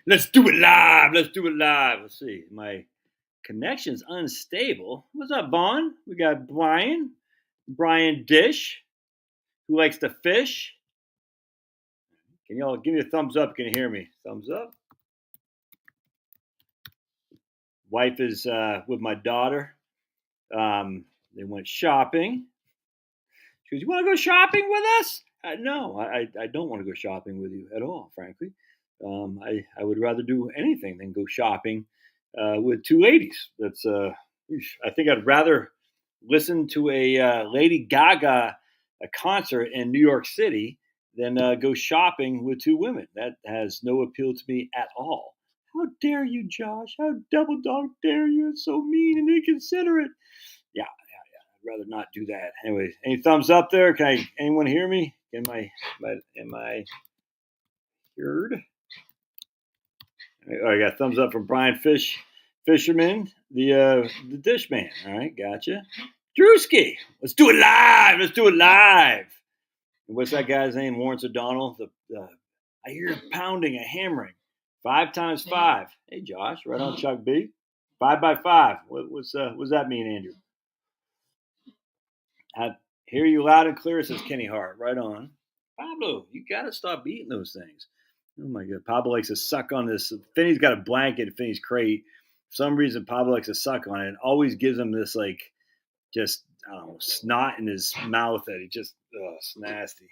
Let's do it live. Let's do it live. Let's see. My connection's unstable. What's up, Vaughn? We got Brian Dish, who likes to fish. Can y'all give me a thumbs up? Can you hear me? Thumbs up. Wife is with my daughter. They went shopping. She goes, "You want to go shopping with us?" No, I don't want to go shopping with you at all, frankly. I would rather do anything than go shopping with two ladies. I think I'd rather listen to a Lady Gaga a concert in New York City than go shopping with two women. That has no appeal to me at all. How dare you, Josh? How double dog dare you? It's so mean and inconsiderate. Yeah, I'd rather not do that. Anyway, any thumbs up there? Anyone hear me? Am I heard? I got thumbs up from Brian Fisherman, the dish man. All right, gotcha. Drewski, let's do it live. Let's do it live. And what's that guy's name? Lawrence O'Donnell. I hear pounding, a hammering. 5 times 5. Hey, Josh, right on, Chuck B. 5 by 5. What's that mean, Andrew? I hear you loud and clear, says Kenny Hart. Right on. Pablo, you got to stop eating those things. Oh, my God. Pablo likes to suck on this. Finney's got a blanket in Finney's crate. For some reason, Pablo likes to suck on it and always gives him this, just, I don't know, snot in his mouth that he just, it's nasty.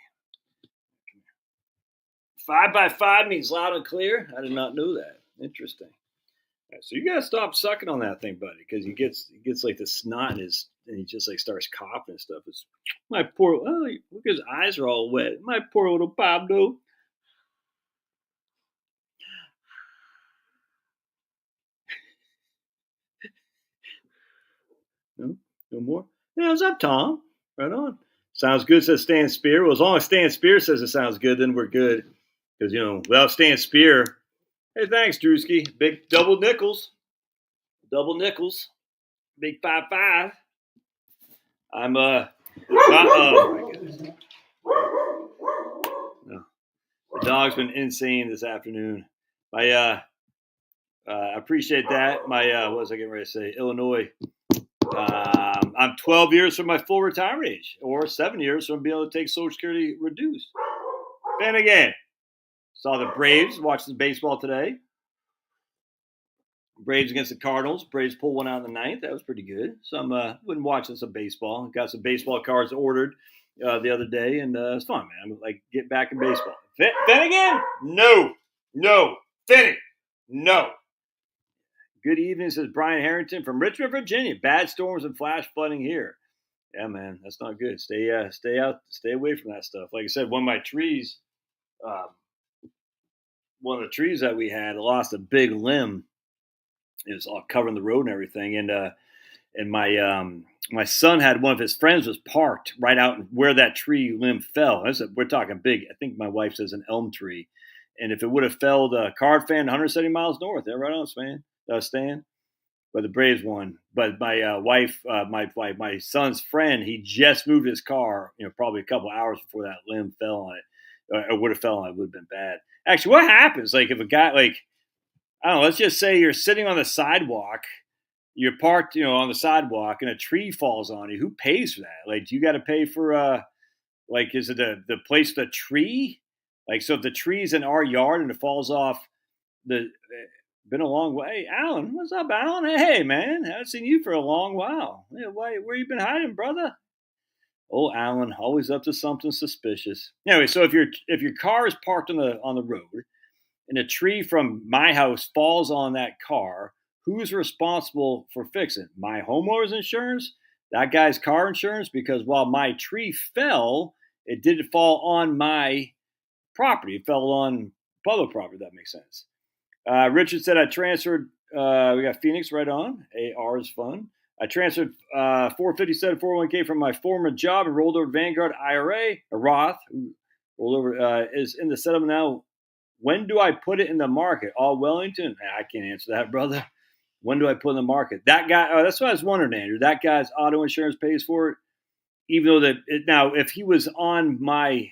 5 by 5 means loud and clear? I did not know that. Interesting. Right, so you got to stop sucking on that thing, buddy, because he gets like the snot in his, and he just like starts coughing and stuff. It's my poor, look, his eyes are all wet. My poor little Pablo. No more? Yeah, what's up, Tom? Right on. Sounds good, says Stan Spear. Well, as long as Stan Spear says it sounds good, then we're good. Because, without Stan Spear, hey, thanks, Drewski. Big double nickels. Double nickels. Big 5-5. I'm, oh my goodness. No. The dog's been insane this afternoon. I appreciate that. What was I getting ready to say? Illinois. I'm 12 years from my full retirement age, or 7 years from being able to take Social Security reduced. Then again, saw the Braves, watched the baseball today. Braves against the Cardinals. Braves pulled one out in the ninth. That was pretty good. So I'm been watching some baseball. Got some baseball cards ordered the other day, and it's fun, man. I'm like, get back in baseball. Then again, no, Finny, no. Good evening, says Brian Harrington from Richmond, Virginia. Bad storms and flash flooding here. Yeah, man, that's not good. Stay away from that stuff. Like I said, one of the trees that we had lost a big limb. It was all covering the road and everything, and my son had one of his friends was parked right out where that tree limb fell. We're talking big. I think my wife says an elm tree, and if it would have felled a card fan 170 miles north, they're right on, man. Stan. But the Braves won. But my son's friend, he just moved his car, probably a couple hours before that limb fell on it. Or would have fell on it, would have been bad. Actually, what happens? Like if a guy, I don't know, let's just say you're sitting on the sidewalk, you're parked, on the sidewalk, and a tree falls on you. Who pays for that? Like, do you got to pay for, is it the place the tree? Like, so if the tree's in our yard and it falls off been a long way. Alan, what's up, Alan? Hey, man, haven't seen you for a long while. Yeah, where you been hiding, brother? Oh, Alan, always up to something suspicious. Anyway, so if your car is parked on the road and a tree from my house falls on that car, who's responsible for fixing it? My homeowner's insurance? That guy's car insurance? Because while my tree fell, it didn't fall on my property. It fell on public property, if that makes sense. Richard said I transferred. We got Phoenix right on. AR is fun. I transferred 457 401k from my former job and rolled over Vanguard IRA. A Roth rolled over is in the settlement now. When do I put it in the market? All Wellington? I can't answer that, brother. When do I put it in the market? That guy. That's what I was wondering, Andrew. That guy's auto insurance pays for it, even though now if he was on my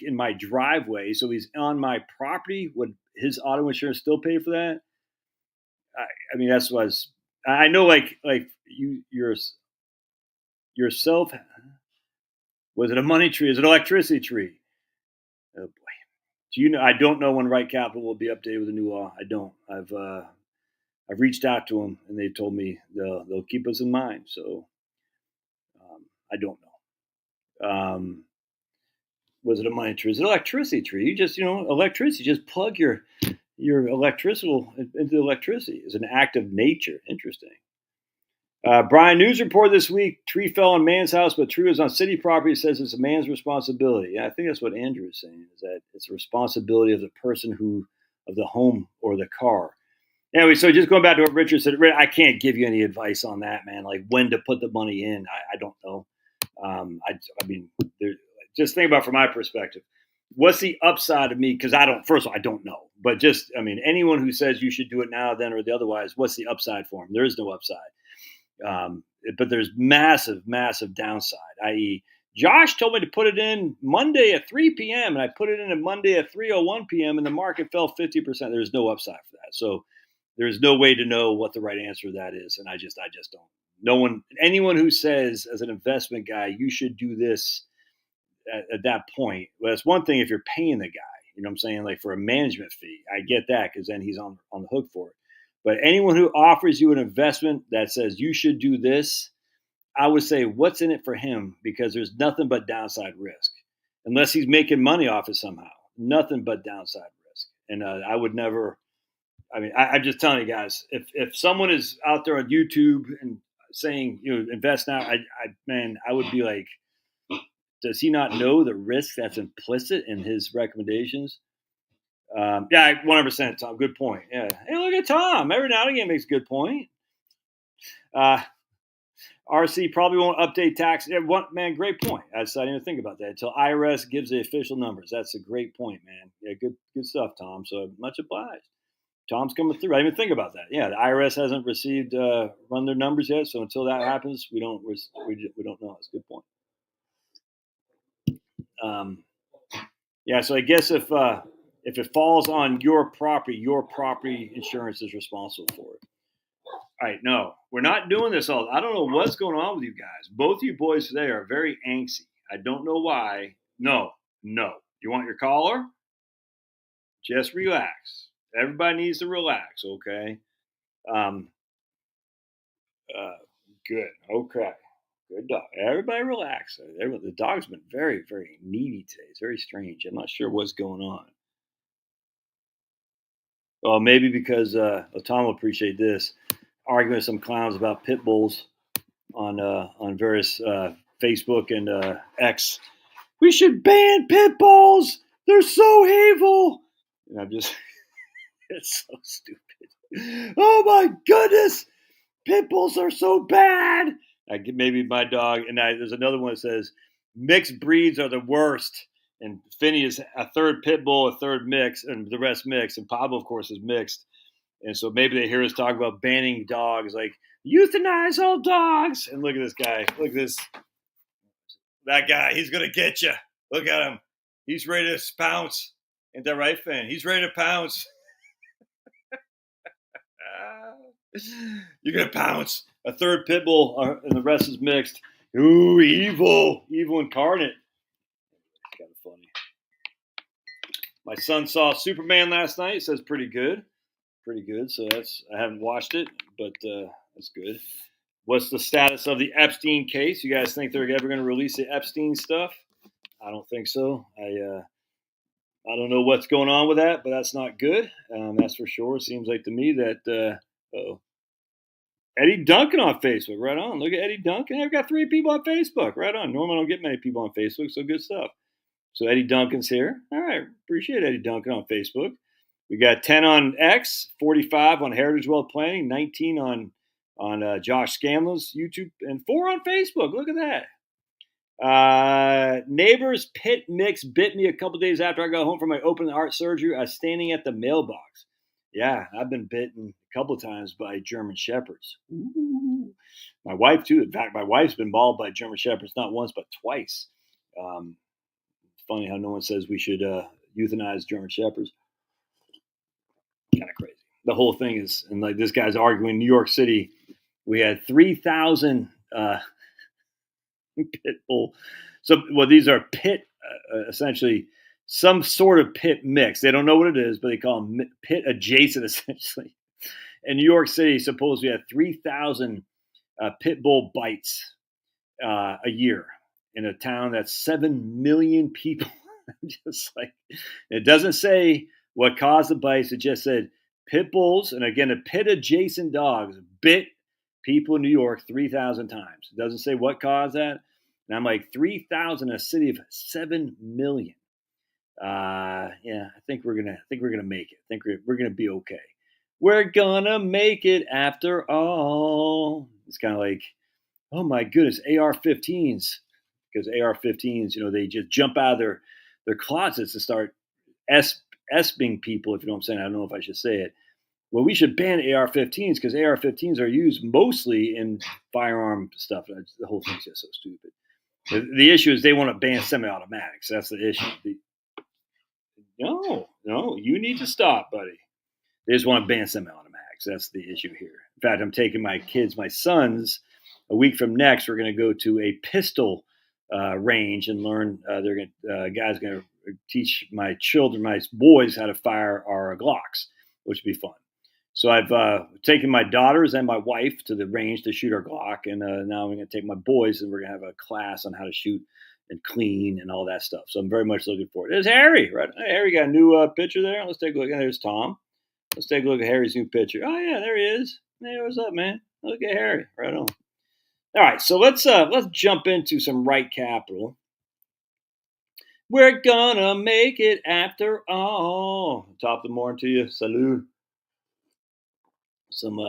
in my driveway, so he's on my property, would his auto insurance still pay for that? I mean, that's what I know. Like yourself. Was it a money tree? Is it an electricity tree? Oh boy. Do you know? I don't know when Right Capital will be updated with a new law. I don't. I've reached out to them and they've told me they'll keep us in mind. So I don't know. Was it a money tree? Is it an electricity tree? You just electricity. Just plug your electrical into electricity. It's an act of nature. Interesting. Brian, news report this week: tree fell on man's house, but tree was on city property. Says it's a man's responsibility. Yeah, I think that's what Andrew is saying. Is that it's a responsibility of the person of the home or the car. Anyway, so just going back to what Richard said, I can't give you any advice on that, man. Like when to put the money in, I don't know. I mean, just think about from my perspective. What's the upside of me? Because first of all, I don't know. But anyone who says you should do it now, then, or the otherwise, what's the upside for them? There is no upside. But there's massive, massive downside, i.e., Josh told me to put it in Monday at 3 p.m. and I put it in on Monday at 3:01 p.m. and the market fell 50%. There's no upside for that. So there's no way to know what the right answer to that is. And I just don't. Anyone who says as an investment guy, you should do this at that point, well, it's one thing if you're paying the guy, you know what I'm saying? Like for a management fee, I get that because then he's on the hook for it. But anyone who offers you an investment that says you should do this, I would say what's in it for him, because there's nothing but downside risk. Unless he's making money off it somehow. Nothing but downside risk. And I would never, I'm just telling you guys, if someone is out there on YouTube and saying, invest now, I would be like, does he not know the risk that's implicit in his recommendations? Yeah, 100%, Tom. Good point. Yeah. Hey, look at Tom. Every now and again makes a good point. RC probably won't update tax. Yeah, man, great point. I didn't even think about that until IRS gives the official numbers. That's a great point, man. Yeah, good stuff, Tom. So much obliged. Tom's coming through. I didn't even think about that. Yeah, the IRS hasn't received run their numbers yet. So until that happens, we don't know. That's a good point. Yeah, so I guess if it falls on your property insurance is responsible for it. All right, no, we're not doing this all. I don't know what's going on with you guys. Both you boys today are very angsty. I don't know why. No. You want your caller? Just relax. Everybody needs to relax, okay? Good. Okay. Good dog. Everybody relax. The dog's been very, very needy today. It's very strange. I'm not sure what's going on. Well, maybe because Tom will appreciate this. Arguing with some clowns about pit bulls on various Facebook and X. We should ban pit bulls. They're so evil. And I'm just, it's so stupid. Oh my goodness, pit bulls are so bad. Maybe my dog and there's another one that says mixed breeds are the worst. And Finney is a third pit bull, a third mix, and the rest mixed. And Pablo, of course, is mixed. And so maybe they hear us talk about banning dogs, like euthanize all dogs. And look at this guy. Look at this. That guy, he's going to get you. Look at him. He's ready to pounce. Ain't that right, Finn? He's ready to pounce. You're going to pounce. A third pit bull and the rest is mixed. Ooh, evil. Evil incarnate. It's kind of funny. My son saw Superman last night. It says pretty good. Pretty good. So I haven't watched it, but that's good. What's the status of the Epstein case? You guys think they're ever going to release the Epstein stuff? I don't think so. I don't know what's going on with that, but that's not good. That's for sure. It seems like to me that Eddie Duncan on Facebook. Right on. Look at Eddie Duncan. I've got 3 people on Facebook. Right on. Normally I don't get many people on Facebook, so good stuff. So Eddie Duncan's here. All right. Appreciate Eddie Duncan on Facebook. We got 10 on X, 45 on Heritage Wealth Planning, 19 on Josh Scanlon's YouTube, and 4 on Facebook. Look at that. Neighbor's pit mix bit me a couple days after I got home from my open heart surgery. I was standing at the mailbox. Yeah, I've been bitten a couple of times by German Shepherds. Ooh. My wife, too. In fact, my wife's been mauled by German Shepherds not once, but twice. It's funny how no one says we should euthanize German Shepherds. kind of crazy. The whole thing is, and like this guy's arguing, New York City, we had 3,000 pit bull. So, well, these are pit, essentially some sort of pit mix. They don't know what it is, but they call them pit adjacent, essentially. In New York City, suppose we had 3,000 pit bull bites a year in a town that's 7 million people. Just like, it doesn't say what caused the bites. It just said pit bulls, and again, the pit adjacent dogs bit people in New York 3,000 times. It doesn't say what caused that. And I'm like, 3,000 in a city of 7 million. Yeah, I think we're gonna make it. I think we're gonna be okay. We're gonna make it after all. It's kind of like, oh my goodness, AR-15s, because AR-15s, they just jump out of their closets and start esping people. If you know what I'm saying, I don't know if I should say it. Well, we should ban AR-15s because AR-15s are used mostly in firearm stuff. The whole thing's just so stupid. The issue is they want to ban semi-automatics. That's the issue. No, you need to stop, buddy. They just want to ban semi-automatics. That's the issue here. In fact, I'm taking my sons, a week from next. We're going to go to a pistol range and learn. Guys going to teach my boys, how to fire our Glocks, which would be fun. So I've taken my daughters and my wife to the range to shoot our Glock, and now I'm going to take my boys, and we're going to have a class on how to shoot and clean and all that stuff. So I'm very much looking forward. There's Harry, right? Hey, Harry got a new picture there. Let's take a look. And there's Tom. Let's take a look at Harry's new picture. Oh yeah, there he is. Hey, what's up, man? Look at Harry. Right on. All right, so let's jump into some right capital. We're gonna make it after all. Top of the morning to you. Salute. Some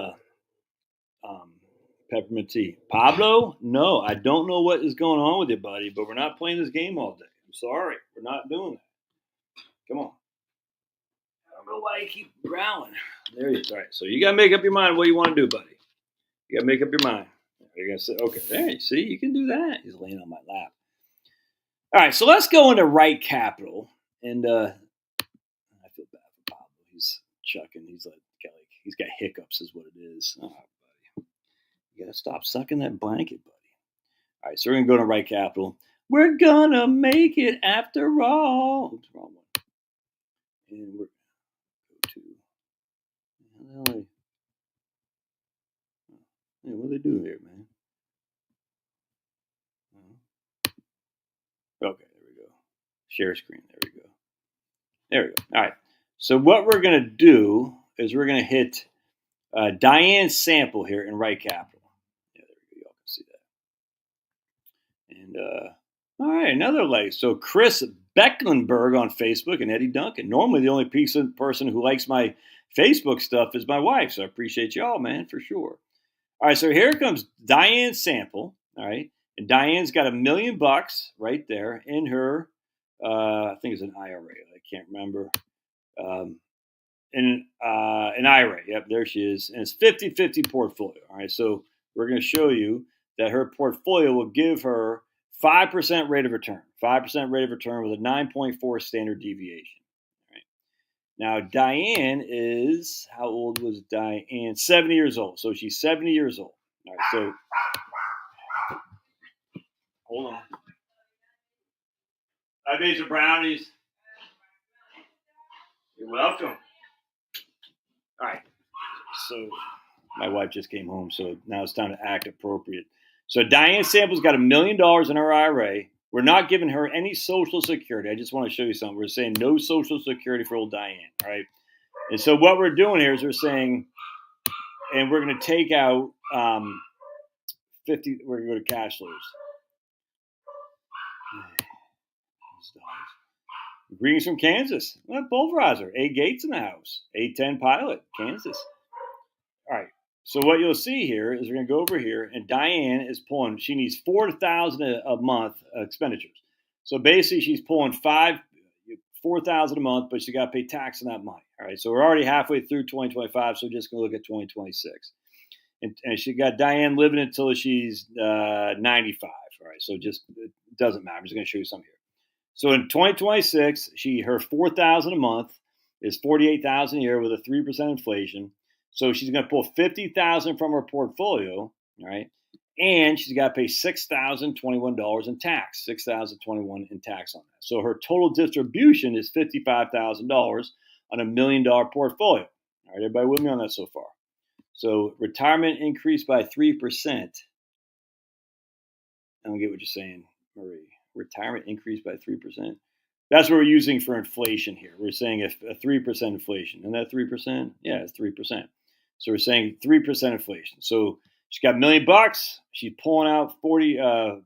peppermint tea. Pablo? No, I don't know what is going on with you, buddy, but we're not playing this game all day. I'm sorry. We're not doing that. Come on. I don't know why you keep growling. There you go. All right, so you got to make up your mind what you want to do, buddy. You got to make up your mind. You're going to say, okay, there you see, you can do that. He's laying on my lap. All right, so let's go into right capital. And I feel bad for Pablo. He's chucking. He's got hiccups is what it is. Oh, buddy. You got to stop sucking that blanket, buddy. All right, so we're going to go to right capital. We're going to make it after all. Oops, wrong one. And we're going to go to... Hey, what do they do here, man? Okay, there we go. Share screen. There we go. There we go. All right. So what we're going to do is we're going to hit Diane's sample here in right capital. Yeah, there we go. Y'all can see that. And all right, another like. So Chris Becklenberg on Facebook and Eddie Duncan. Normally the only person who likes my Facebook stuff is my wife. So I appreciate y'all, man, for sure. All right, so here comes Diane's sample. All right, and Diane's got $1 million right there in her. I think it's an IRA. I can't remember. In an IRA. Yep, there she is. And it's 50-50 portfolio. All right, so we're going to show you that her portfolio will give her 5% rate of return. 5% rate of return with a 9.4 standard deviation. All right. Now, Diane is, how old was Diane? 70 years old. So she's 70 years old. All right, so hold on. I made some brownies. You're welcome. All right. So my wife just came home, so now it's time to act appropriate. So Diane Sample's got $1 million in her IRA. We're not giving her any Social Security. I just want to show you something. We're saying no Social Security for old Diane, all right? And so what we're doing here is we're saying, and we're going to take out 50. We're going to go to cash flows. Greetings from Kansas. Pulverizer. A Gates in the house. A10 Pilot, Kansas. All right. So what you'll see here is we're going to go over here, and Diane is pulling. She needs $4,000 a month expenditures. So basically, she's pulling $4,000 a month, but she got to pay tax on that money. All right. So we're already halfway through 2025, so we're just going to look at 2026. And she got Diane living until she's 95. All right. So it doesn't matter. I'm just going to show you something here. So in 2026, her $4,000 a month is $48,000 a year with a 3% inflation. So she's going to pull $50,000 from her portfolio, right? And she's got to pay $6,021 in tax, $6,021 in tax on that. So her total distribution is $55,000 on $1 million portfolio. All right, everybody with me on that so far? So retirement increased by 3%. I don't get what you're saying, Marie. Retirement increased by 3%. That's what we're using for inflation here. We're saying if a 3% inflation. Isn't that 3%? Yeah, it's 3%. So we're saying 3% inflation. So she's got $1 million. She's pulling out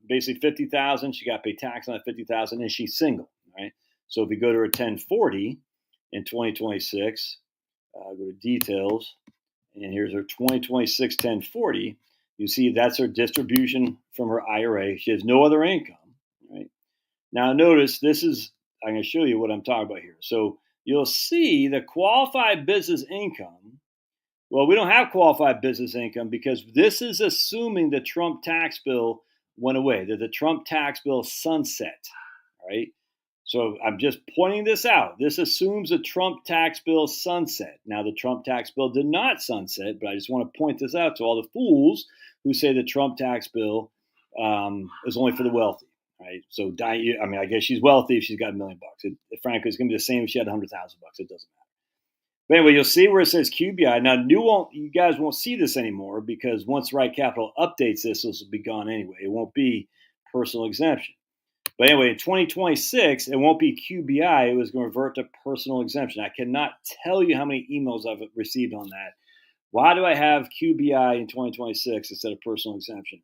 basically 50,000. She got to pay tax on that 50,000, and she's single, right? So if we go to her 1040 in 2026, go to details, and here's her 2026 1040. You see that's her distribution from her IRA. She has no other income, right? Now notice this is, I'm going to show you what I'm talking about here. So you'll see the qualified business income. Well, we don't have qualified business income because this is assuming the Trump tax bill went away, that the Trump tax bill sunset, right? So I'm just pointing this out. This assumes the Trump tax bill sunset. Now, the Trump tax bill did not sunset, but I just want to point this out to all the fools who say the Trump tax bill is only for the wealthy, right? So, I guess she's wealthy if she's got $1 million. Frankly, it's going to be the same if she had $100,000. It doesn't matter. But anyway, you'll see where it says QBI. Now, you guys won't see this anymore because once Right Capital updates this will be gone anyway. It won't be personal exemption. But anyway, in 2026, it won't be QBI. It was going to revert to personal exemption. I cannot tell you how many emails I've received on that. Why do I have QBI in 2026 instead of personal exemption?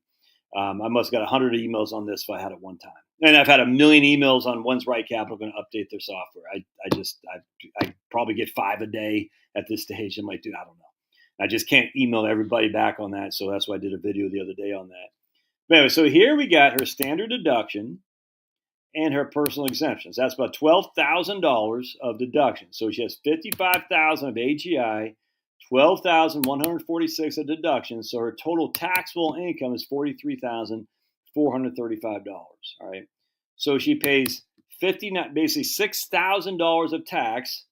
I must have got 100 emails on this if I had it one time. And I've had 1 million emails on when's Right Capital going to update their software. I probably get 5 a day at this stage. I might do, I don't know. I just can't email everybody back on that. So that's why I did a video the other day on that. But anyway, so here we got her standard deduction and her personal exemptions. That's about $12,000 of deductions. So she has $55,000 of AGI, $12,146 of deductions. So her total taxable income is $43,435. All right. So she pays basically $6,000 of tax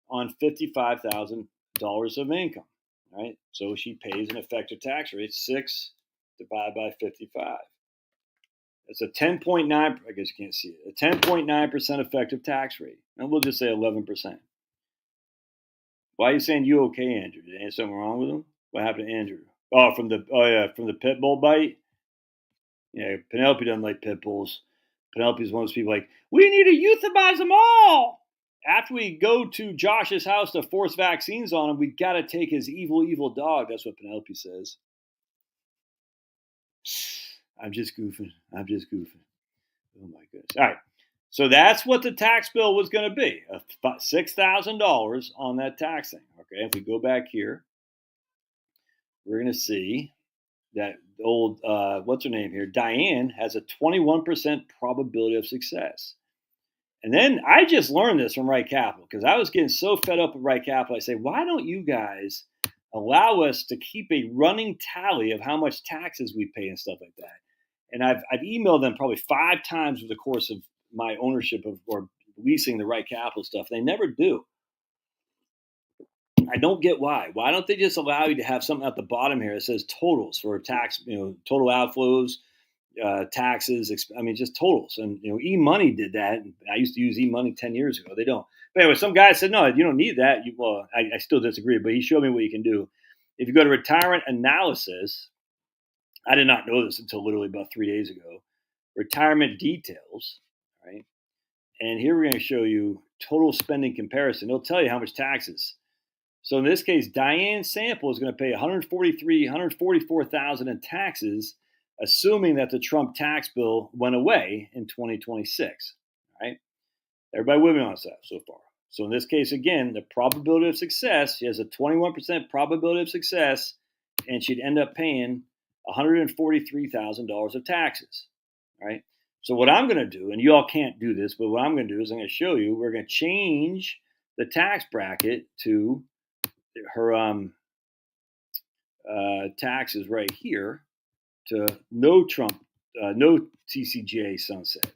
on $55,000 of income. Right. So she pays an effective tax rate 6 divided by 55. It's a 10.9, I guess you can't see it, a 10.9% effective tax rate. And we'll just say 11%. Why are you saying you okay, Andrew? Did anything something wrong with him? What happened to Andrew? From the pit bull bite? Yeah, Penelope doesn't like pit bulls. Penelope's one of those people like, we need to euthanize them all. After we go to Josh's house to force vaccines on him, we got to take his evil, evil dog. That's what Penelope says. I'm just goofing. Oh my goodness. All right. So that's what the tax bill was going to be, $6,000 on that tax thing. Okay. If we go back here, we're going to see that old, what's her name here? Diane has a 21% probability of success. And then I just learned this from Right Capital because I was getting so fed up with Right Capital. I say, why don't you guys allow us to keep a running tally of how much taxes we pay and stuff like that? And I've emailed them probably 5 times over the course of my ownership of or leasing the Right Capital stuff. They never do. I don't get why. Why don't they just allow you to have something at the bottom here that says totals for tax, total outflows, taxes, just totals. And, eMoney did that. I used to use eMoney 10 years ago. They don't. But anyway, some guy said, no, you don't need that. I still disagree, but he showed me what you can do. If you go to retirement analysis, I did not know this until literally about 3 days ago. Retirement details, right? And here we're going to show you total spending comparison. It'll tell you how much taxes. So in this case, Diane Sample is going to pay $144,000 in taxes, assuming that the Trump tax bill went away in 2026. Right? Everybody with me on that so far. So in this case, again, the probability of success, she has a 21% probability of success, and she'd end up paying $143,000 of taxes. Right? So what I'm going to do, and you all can't do this, but what I'm going to do is I'm going to show you, we're going to change the tax bracket to her taxes right here to no Trump, no TCJA sunset.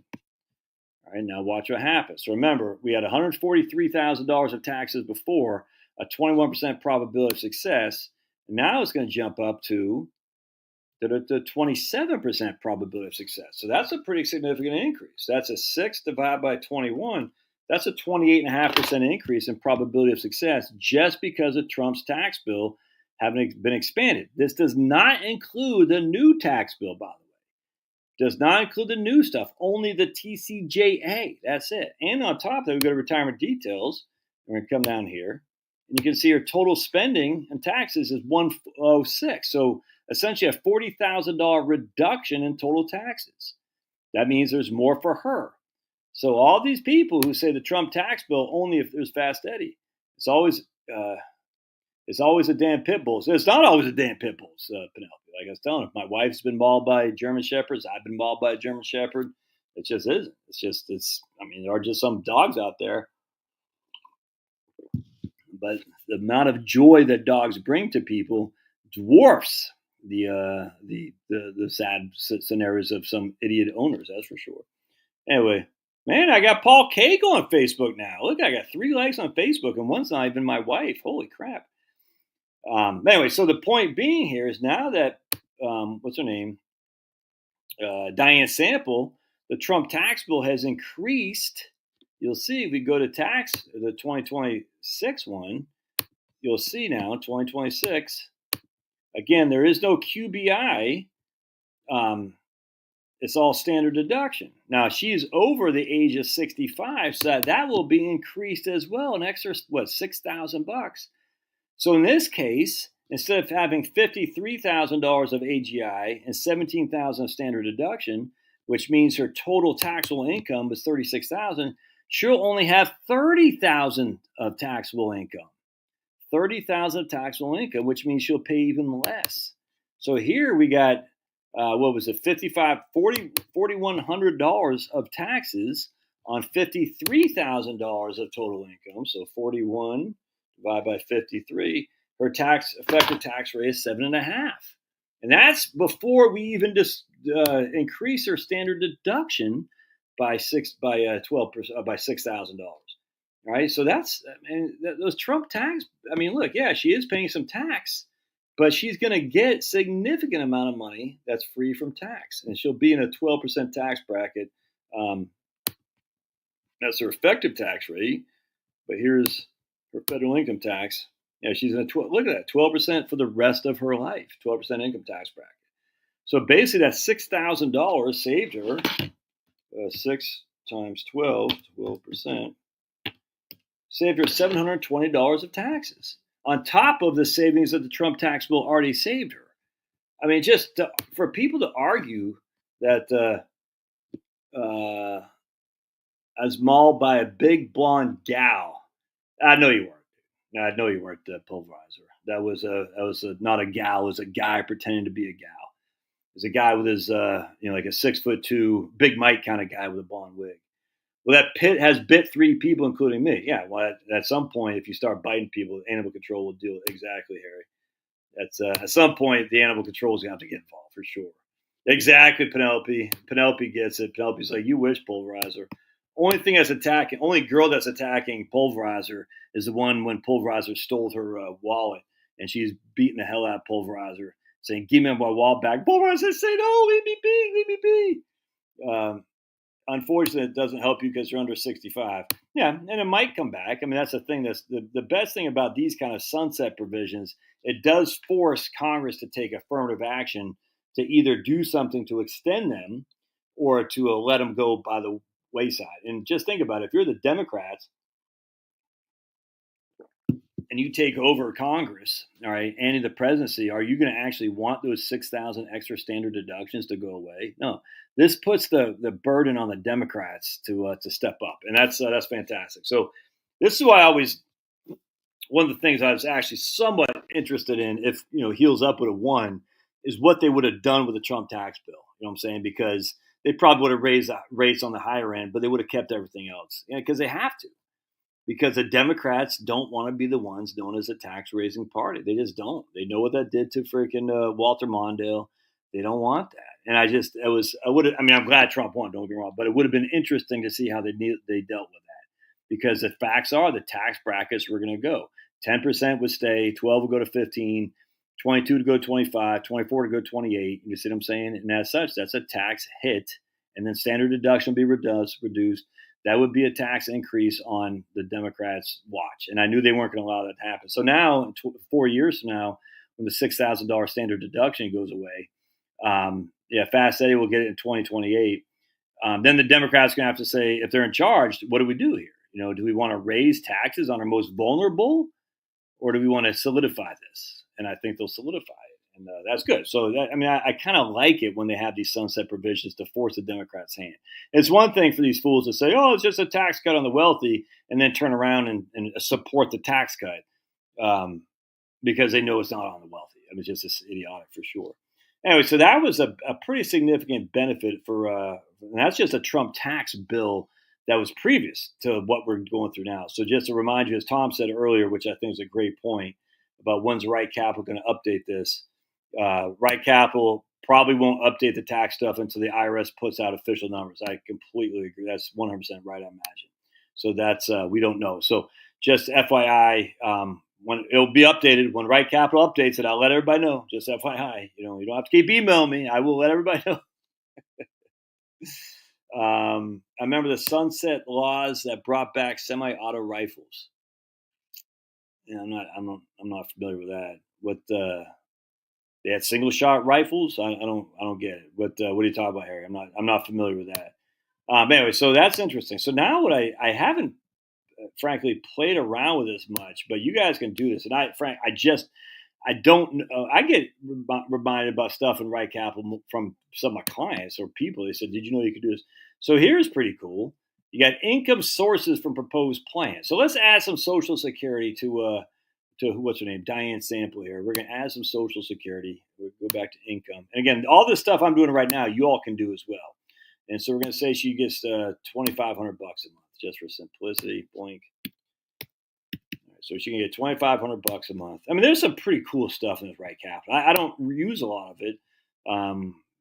All All right, now watch what happens. So remember, we had $143,000 of taxes before, a 21% probability of success. And now it's going to jump up to the 27% probability of success. So that's a pretty significant increase. That's a 6 divided by 21. That's a 28.5% increase in probability of success just because of Trump's tax bill having been expanded. This does not include the new tax bill, by the way. Does not include the new stuff, only the TCJA. That's it. And on top of that, we go to retirement details. We're going to come down here. And you can see her total spending and taxes is 106. So essentially a $40,000 reduction in total taxes. That means there's more for her. So all these people who say the Trump tax bill only if there's Fast Eddie, it's always a damn pit bull. It's not always a damn pit bull, Penelope. Like I was telling her, my wife's been mauled by German Shepherds. I've been mauled by a German Shepherd. It just isn't. There are just some dogs out there. But the amount of joy that dogs bring to people dwarfs the sad scenarios of some idiot owners, that's for sure. Anyway, man, I got Paul Cake on Facebook now. Look, I got 3 likes on Facebook, and one's not even my wife. Holy crap. Anyway, so the point being here is now that, what's her name? Diane Sample, the Trump tax bill has increased. You'll see if we go to tax, the 2026 one, you'll see now, 2026, again, there is no QBI. It's all standard deduction. Now, she's over the age of 65, so that will be increased as well, an extra, $6,000. So in this case, instead of having $53,000 of AGI and $17,000 of standard deduction, which means her total taxable income was $36,000, she'll only have $30,000 of taxable income. $30,000 of taxable income, which means she'll pay even less. So here we got $4,100 of taxes on $53,000 of total income. So 41 divided by 53, her effective tax rate is 7.5%, and that's before we even just increase her standard deduction by $6,000. All right, so those Trump tax. I mean, look, yeah, she is paying some tax, but she's going to get significant amount of money that's free from tax, and she'll be in a 12% tax bracket. That's her effective tax rate, but here's her federal income tax. Yeah, she's in a look at that, 12% for the rest of her life, 12% income tax bracket. So basically, that $6,000 saved her. 6 times 12%, saved her $720 of taxes on top of the savings that the Trump tax bill already saved her. I mean, for people to argue that I was mauled by a big blonde gal, I know you weren't. I know you weren't the pulverizer. That was not a gal. It was a guy pretending to be a gal. It was a guy with his, like a 6'2", Big Mike kind of guy with a blonde wig. Well, that pit has bit 3 people, including me. Yeah, well, at some point, if you start biting people, animal control will deal exactly, Harry. That's at some point, the animal control is going to have to get involved for sure. Exactly, Penelope. Penelope gets it. Penelope's like, you wish, pulverizer. Only girl that's attacking Pulverizer is the one when Pulverizer stole her wallet, and she's beating the hell out of Pulverizer, saying, give me my wallet back. Pulverizer say, no, leave me be. Unfortunately, it doesn't help you because you're under 65. Yeah, and it might come back. I mean, that's the thing. That's the best thing about these kind of sunset provisions. It does force Congress to take affirmative action to either do something to extend them or to let them go by the wayside. And just think about it. If you're the Democrats and you take over Congress, all right, and in the presidency, are you going to actually want those 6,000 extra standard deductions to go away? No. This puts the burden on the Democrats to step up, and that's fantastic. So this is why one of the things I was actually somewhat interested in, if Heels Up would have won, is what they would have done with the Trump tax bill. You know what I'm saying? Because they probably would have raised rates on the higher end, but they would have kept everything else. Because they have to. Because the Democrats don't want to be the ones known as a tax-raising party. They just don't. They know what that did to freaking Walter Mondale. They don't want that. And I'm glad Trump won. Don't get me wrong, but it would have been interesting to see how they dealt with that, because the facts are the tax brackets were going to go. 10% would stay, 12 would go to 15, 22 to go to 25, 24 to go to 28. You see what I'm saying? And as such, that's a tax hit. And then standard deduction would be reduced. That would be a tax increase on the Democrats' watch. And I knew they weren't going to allow that to happen. So now, 4 years from now, when the $6,000 standard deduction goes away, Fast Eddie will get it in 2028. Then the Democrats are going to have to say, if they're in charge, what do we do here? Do we want to raise taxes on our most vulnerable, or do we want to solidify this? And I think they'll solidify it, and that's good. So I kind of like it when they have these sunset provisions to force the Democrats' hand. It's one thing for these fools to say, "Oh, it's just a tax cut on the wealthy," and then turn around and support the tax cut because they know it's not on the wealthy. It's just idiotic for sure. Anyway, so that was a pretty significant benefit and that's just a Trump tax bill that was previous to what we're going through now. So just to remind you, as Tom said earlier, which I think is a great point, about when's Right Capital going to update this. Right Capital probably won't update the tax stuff until the IRS puts out official numbers. I completely agree. That's 100% right, I imagine. So that's, we don't know. So just FYI, when it'll be updated, when Right Capital updates it, I'll let everybody know. Just FYI, you don't have to keep emailing me. I will let everybody know. I remember the sunset laws that brought back semi-auto rifles. Yeah, I'm not familiar with that. What they had single shot rifles? I don't get it. What are you talking about, Harry? I'm not familiar with that. Anyway, so that's interesting. So now what I haven't frankly played around with this much, but you guys can do this. And I don't know. I get reminded about stuff in Right Capital from some of my clients or people. They said, "Did you know you could do this?" So here's pretty cool. You got income sources from proposed plans. So let's add some Social Security to what's her name, Diane Sample here. We're going to add some Social Security. We'll go back to income. And again, all this stuff I'm doing right now, you all can do as well. And so we're going to say she gets $2,500 a month just for simplicity. Blink. So she can get $2,500 a month. There's some pretty cool stuff in this Right Capital. I don't use a lot of it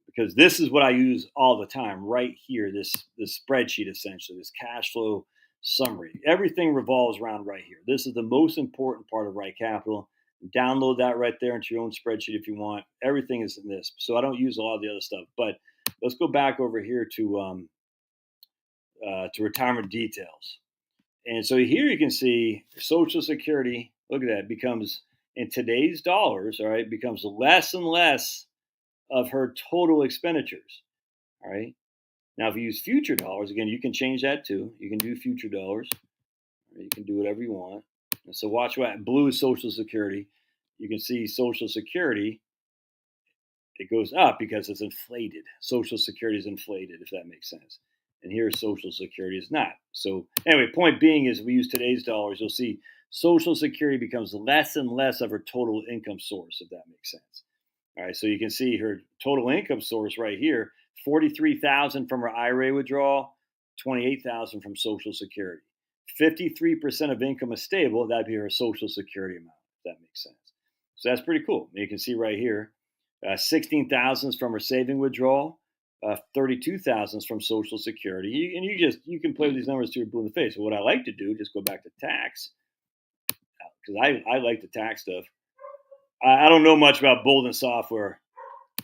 because this is what I use all the time right here. This spreadsheet, essentially, this cash flow summary. Everything revolves around right here. This is the most important part of Right Capital. Download that right there into your own spreadsheet if you want. Everything is in this. So I don't use a lot of the other stuff. But let's go back over here to retirement details. And so here you can see Social Security, look at that, becomes, in today's dollars, all right, becomes less and less of her total expenditures, all right? Now, if you use future dollars, again, you can change that too. You can do future dollars. You can do whatever you want. And so watch what blue is Social Security. You can see Social Security, it goes up because it's inflated. Social Security is inflated, if that makes sense. And here Social Security is not. So anyway, point being is we use today's dollars, you'll see Social Security becomes less and less of her total income source, if that makes sense. All right, so you can see her total income source right here, $43,000 from her IRA withdrawal, $28,000 from Social Security. 53% of income is stable, that'd be her Social Security amount, if that makes sense. So that's pretty cool. You can see right here, 16,000 is from her saving withdrawal. 32,000 is from Social Security, and you can play with these numbers to your blue in the face. So what I like to do, just go back to tax, because I like the tax stuff. I don't know much about Bolden software.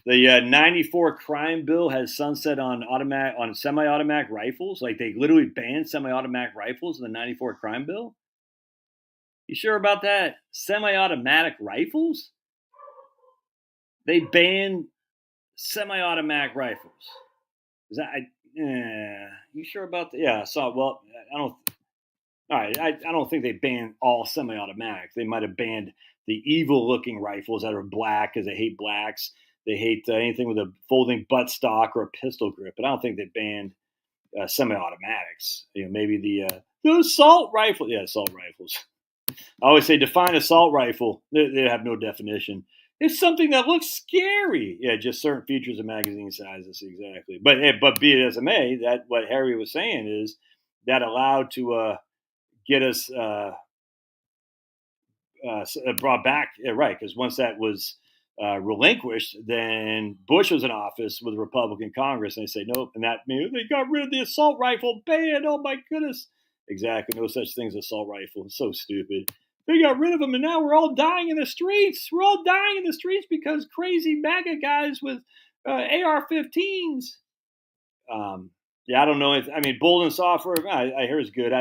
The 94 crime bill has sunset on semi-automatic rifles. Like they literally banned semi-automatic rifles in the 94 crime bill. You sure about that? Semi-automatic rifles? They banned semi-automatic rifles. Is that? You sure about that? Yeah, I saw. Well, I don't. All right, I don't think they banned all semi-automatics. They might have banned the evil-looking rifles that are black because they hate blacks. They hate anything with a folding buttstock or a pistol grip. But I don't think they banned semi-automatics. Maybe the assault rifle. Yeah, assault rifles. I always say define assault rifle. They have no definition. It's something that looks scary. Yeah, just certain features of magazine sizes, exactly. But be it as it may, that what Harry was saying is that allowed to get us brought back, right? Because once that was relinquished, then Bush was in office with a Republican Congress, and they say nope, and that means they got rid of the assault rifle ban. Oh my goodness, exactly, no such thing as assault rifle. It's so stupid. They got rid of them, and now we're all dying in the streets. We're all dying in the streets because crazy MAGA guys with AR-15s. Yeah, I don't know. I mean, Bolden software, I hear is good.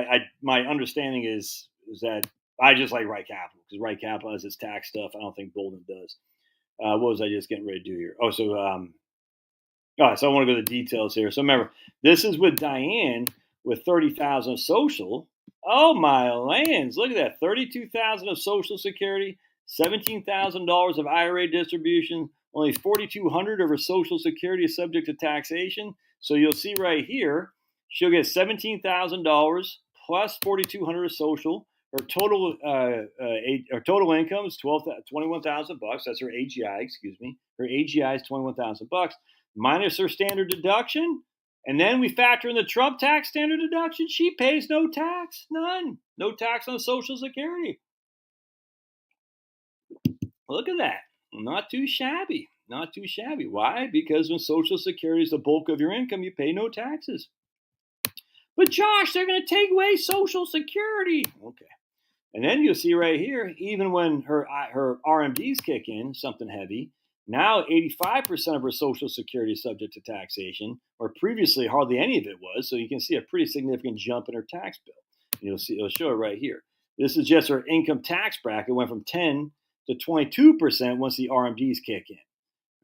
My understanding is that I just like Right Capital because Right Capital has its tax stuff. I don't think Bolden does. What was I just getting ready to do here? Oh, so all right, so I want to go to the details here. So remember, this is with Diane with 30,000 of social. Oh my lands! Look at that, 32,000 of Social Security, $17,000 of IRA distribution. Only 4,200 of her Social Security is subject to taxation. So you'll see right here, she'll get $17,000 plus 4,200 of social. Her total income is $21,000. That's her AGI. Excuse me. Her AGI is $21,000 minus her standard deduction, and then we factor in the Trump tax standard deduction. She pays no tax, none, no tax on Social Security. Look at that. Not too shabby. Not too shabby. Why? Because when Social Security is the bulk of your income, you pay no taxes. But Josh, they're going to take away Social Security. Okay. And then you'll see right here, even when her RMDs kick in, something heavy, now 85% of her Social Security is subject to taxation, where previously hardly any of it was. So you can see a pretty significant jump in her tax bill. You'll see, it'll show it right here. This is just her income tax bracket. It went from 10 to 22% once the RMDs kick in.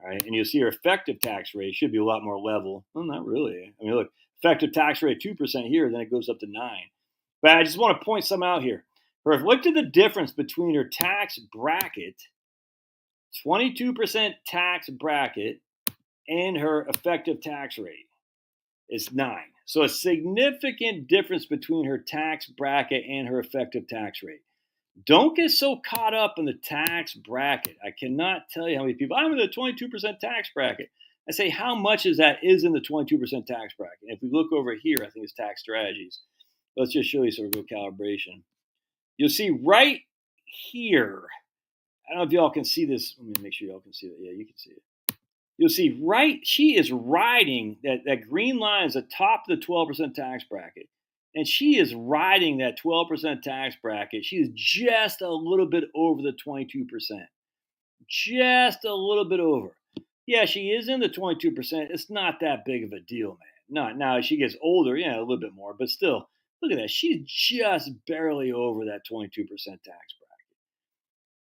All right, and you'll see her effective tax rate should be a lot more level. Well, not really. I mean, look, effective tax rate 2% here, then it goes up to 9%. But I just want to point some out here. Look at the difference between her tax bracket, 22% tax bracket, and her effective tax rate. It's 9%. So a significant difference between her tax bracket and her effective tax rate. Don't get so caught up in the tax bracket. I cannot tell you how many people, I'm in the 22% tax bracket. I say, how much is that is in the 22% tax bracket? And if we look over here, I think it's tax strategies. Let's just show you some real calibration. You'll see right here, I don't know if y'all can see this. Let me make sure y'all can see it. Yeah, you can see it. You'll see right, she is riding, that green line is the top of the 12% tax bracket. And she is riding that 12% tax bracket. She is just a little bit over the 22%. Just a little bit over. Yeah, she is in the 22%. It's not that big of a deal, man. Now, as she gets older, yeah, a little bit more. But still, look at that. She's just barely over that 22% tax bracket.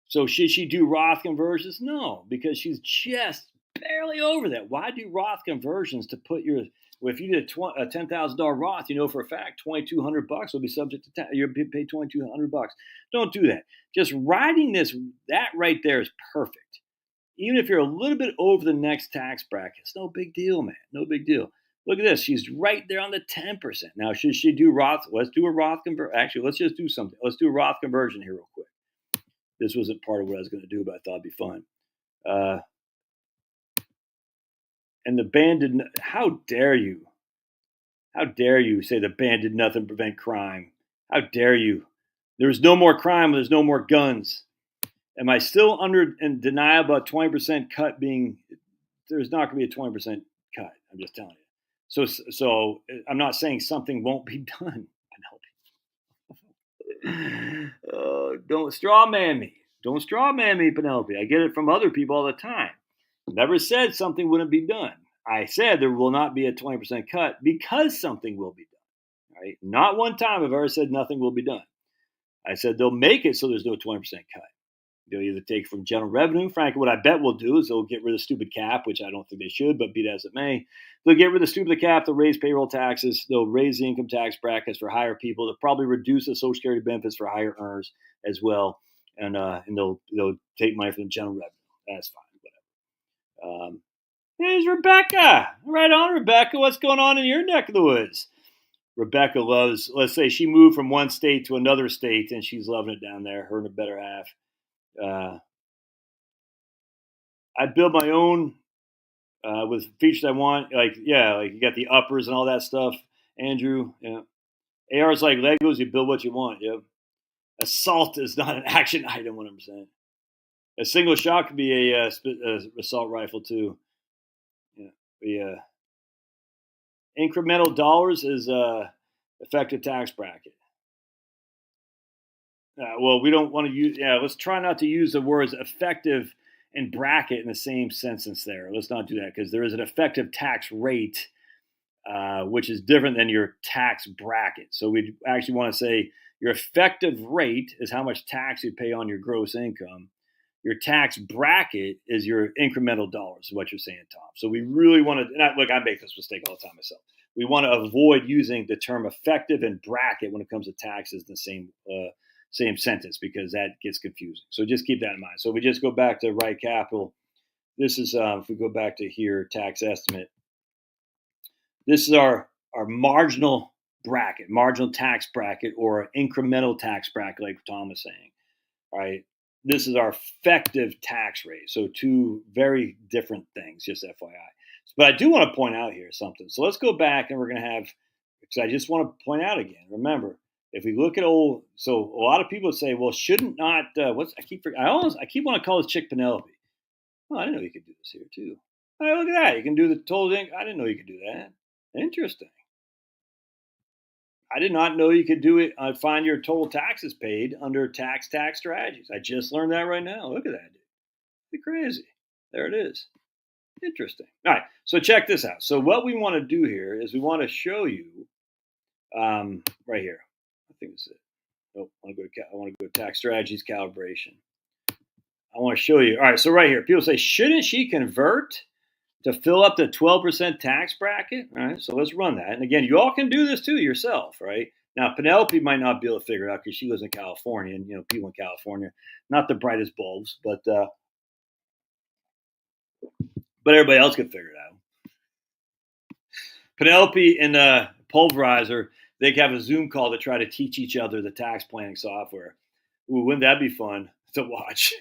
So should she do Roth conversions? No, because she's just barely over that. Why do Roth conversions to put your, well, if you did a $10,000 Roth, you know for a fact $2,200 will be subject to tax. You'll pay $2,200. Don't do that. Just writing this, that right there is perfect. Even if you're a little bit over the next tax bracket, it's no big deal, man. No big deal. Look at this. She's right there on the 10%. Now, should she do Roth? Let's do a Roth conversion. Actually, let's just do something. Let's do a Roth conversion here real quick. This wasn't part of what I was going to do, but I thought it'd be fun. And the ban did not, how dare you? How dare you say the ban did nothing to prevent crime? How dare you? There's no more crime when there's no more guns. Am I still under in denial about 20% cut being, there's not going to be a 20% cut. I'm just telling you. So I'm not saying something won't be done. Don't straw man me. Don't straw man me, Penelope. I get it from other people all the time. Never said something wouldn't be done. I said there will not be a 20% cut because something will be done. Right? Not one time have I ever said nothing will be done. I said they'll make it so there's no 20% cut. They'll either take from general revenue. Frankly, what I bet will do is they'll get rid of stupid cap, which I don't think they should, but be that as it may. They'll get rid of stupid cap. They'll raise payroll taxes. They'll raise the income tax brackets for higher people. They'll probably reduce the Social Security benefits for higher earners as well. And they'll take money from the general revenue. That's fine, whatever. Here's Rebecca. Right on, Rebecca. What's going on in your neck of the woods? Rebecca loves, let's say she moved from one state to another state and she's loving it down there, her and a better half. I build my own with features I want. Like you got the uppers and all that stuff, Andrew. Yeah. AR's like Legos, you build what you want. Yep. Assault is not an action item, 100%. A single shot could be a assault rifle too. Yeah. Incremental dollars is effective tax bracket. Well, we don't want to use. Yeah, let's try not to use the words effective and bracket in the same sentence. There, let's not do that because there is an effective tax rate, which is different than your tax bracket. So we actually want to say your effective rate is how much tax you pay on your gross income. Your tax bracket is your incremental dollars, is what you're saying, Tom. So we really want to, and look, I make this mistake all the time myself. We want to avoid using the term effective and bracket when it comes to taxes in the same sentence because that gets confusing. So just keep that in mind. So we just go back to right capital. This is, if we go back to here, tax estimate. This is our marginal bracket, marginal tax bracket, or incremental tax bracket, like Tom was saying. All right. This is our effective tax rate. So two very different things, just FYI. But I do want to point out here something. So let's go back and we're going to have, because I just want to point out again. Remember, if we look at old, so a lot of people say, well, shouldn't not, I keep want to call this chick Penelope. Oh, I didn't know you could do this here too. Oh, look at that. You can do the total thing. I didn't know you could do that. Interesting. I did not know you could do it. Find your total taxes paid under tax strategies. I just learned that right now. Look at that, dude. It's crazy. There it is. Interesting. All right. So check this out. So what we want to do here is we want to show you right here. I think this is it. Nope. I want to go to tax strategies calibration. I want to show you. All right. So right here, people say, shouldn't she convert to fill up the 12% tax bracket? All right, so let's run that. And again, you all can do this too yourself, right? Now, Penelope might not be able to figure it out because she lives in California, and people in California, not the brightest bulbs, but everybody else can figure it out. Penelope and Pulverizer, they can have a Zoom call to try to teach each other the tax planning software. Ooh, wouldn't that be fun to watch?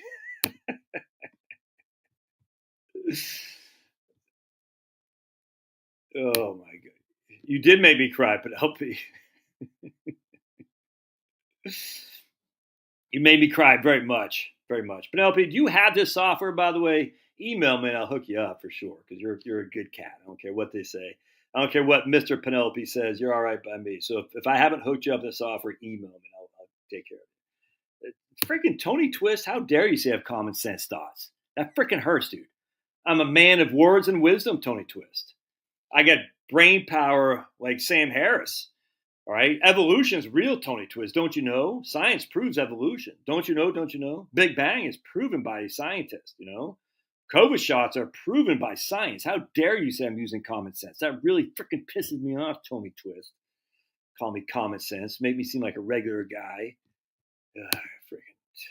Oh my god. You did make me cry, Penelope. You made me cry very much, very much. Penelope, do you have this software, by the way? Email me and I'll hook you up for sure because you're a good cat. I don't care what they say. I don't care what Mr. Penelope says. You're all right by me. So if I haven't hooked you up this software, email me and I'll take care of it. Freaking Tony Twist, how dare you say I have common sense thoughts? That freaking hurts, dude. I'm a man of words and wisdom, Tony Twist. I got brain power like Sam Harris. All right. Evolution is real, Tony Twist. Don't you know? Science proves evolution. Don't you know? Don't you know? Big Bang is proven by scientists, COVID shots are proven by science. How dare you say I'm using common sense? That really freaking pisses me off, Tony Twist. Call me common sense. Make me seem like a regular guy.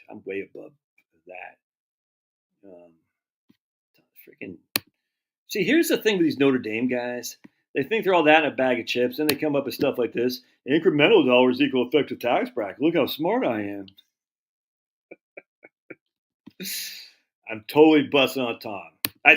I'm way above that. Freaking. See, here's the thing with these Notre Dame guys. They think they're all that in a bag of chips, and they come up with stuff like this. Incremental dollars equal effective tax bracket. Look how smart I am. I'm totally busting on Tom. I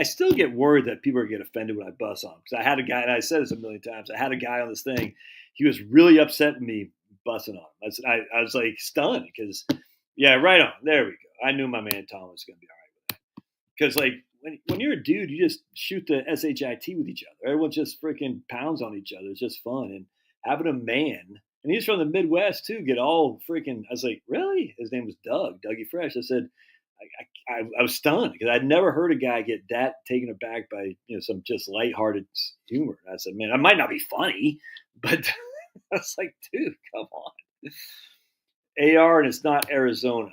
still get worried that people are going to get offended when I bust on him. Because I had a guy, and I said this a million times, I had a guy on this thing. He was really upset with me busting on him. I was like stunned because, yeah, right on. There we go. I knew my man Tom was going to be all right with that. Because, like, when you're a dude, you just shoot the SHIT with each other. Everyone just freaking pounds on each other. It's just fun. And having a man, and he's from the Midwest too, get all freaking, I was like, really? His name was Dougie Fresh. I said, I was stunned because I'd never heard a guy get that taken aback by some just lighthearted humor. And I said, man, I might not be funny, but I was like, dude, come on. AR, and it's not Arizona.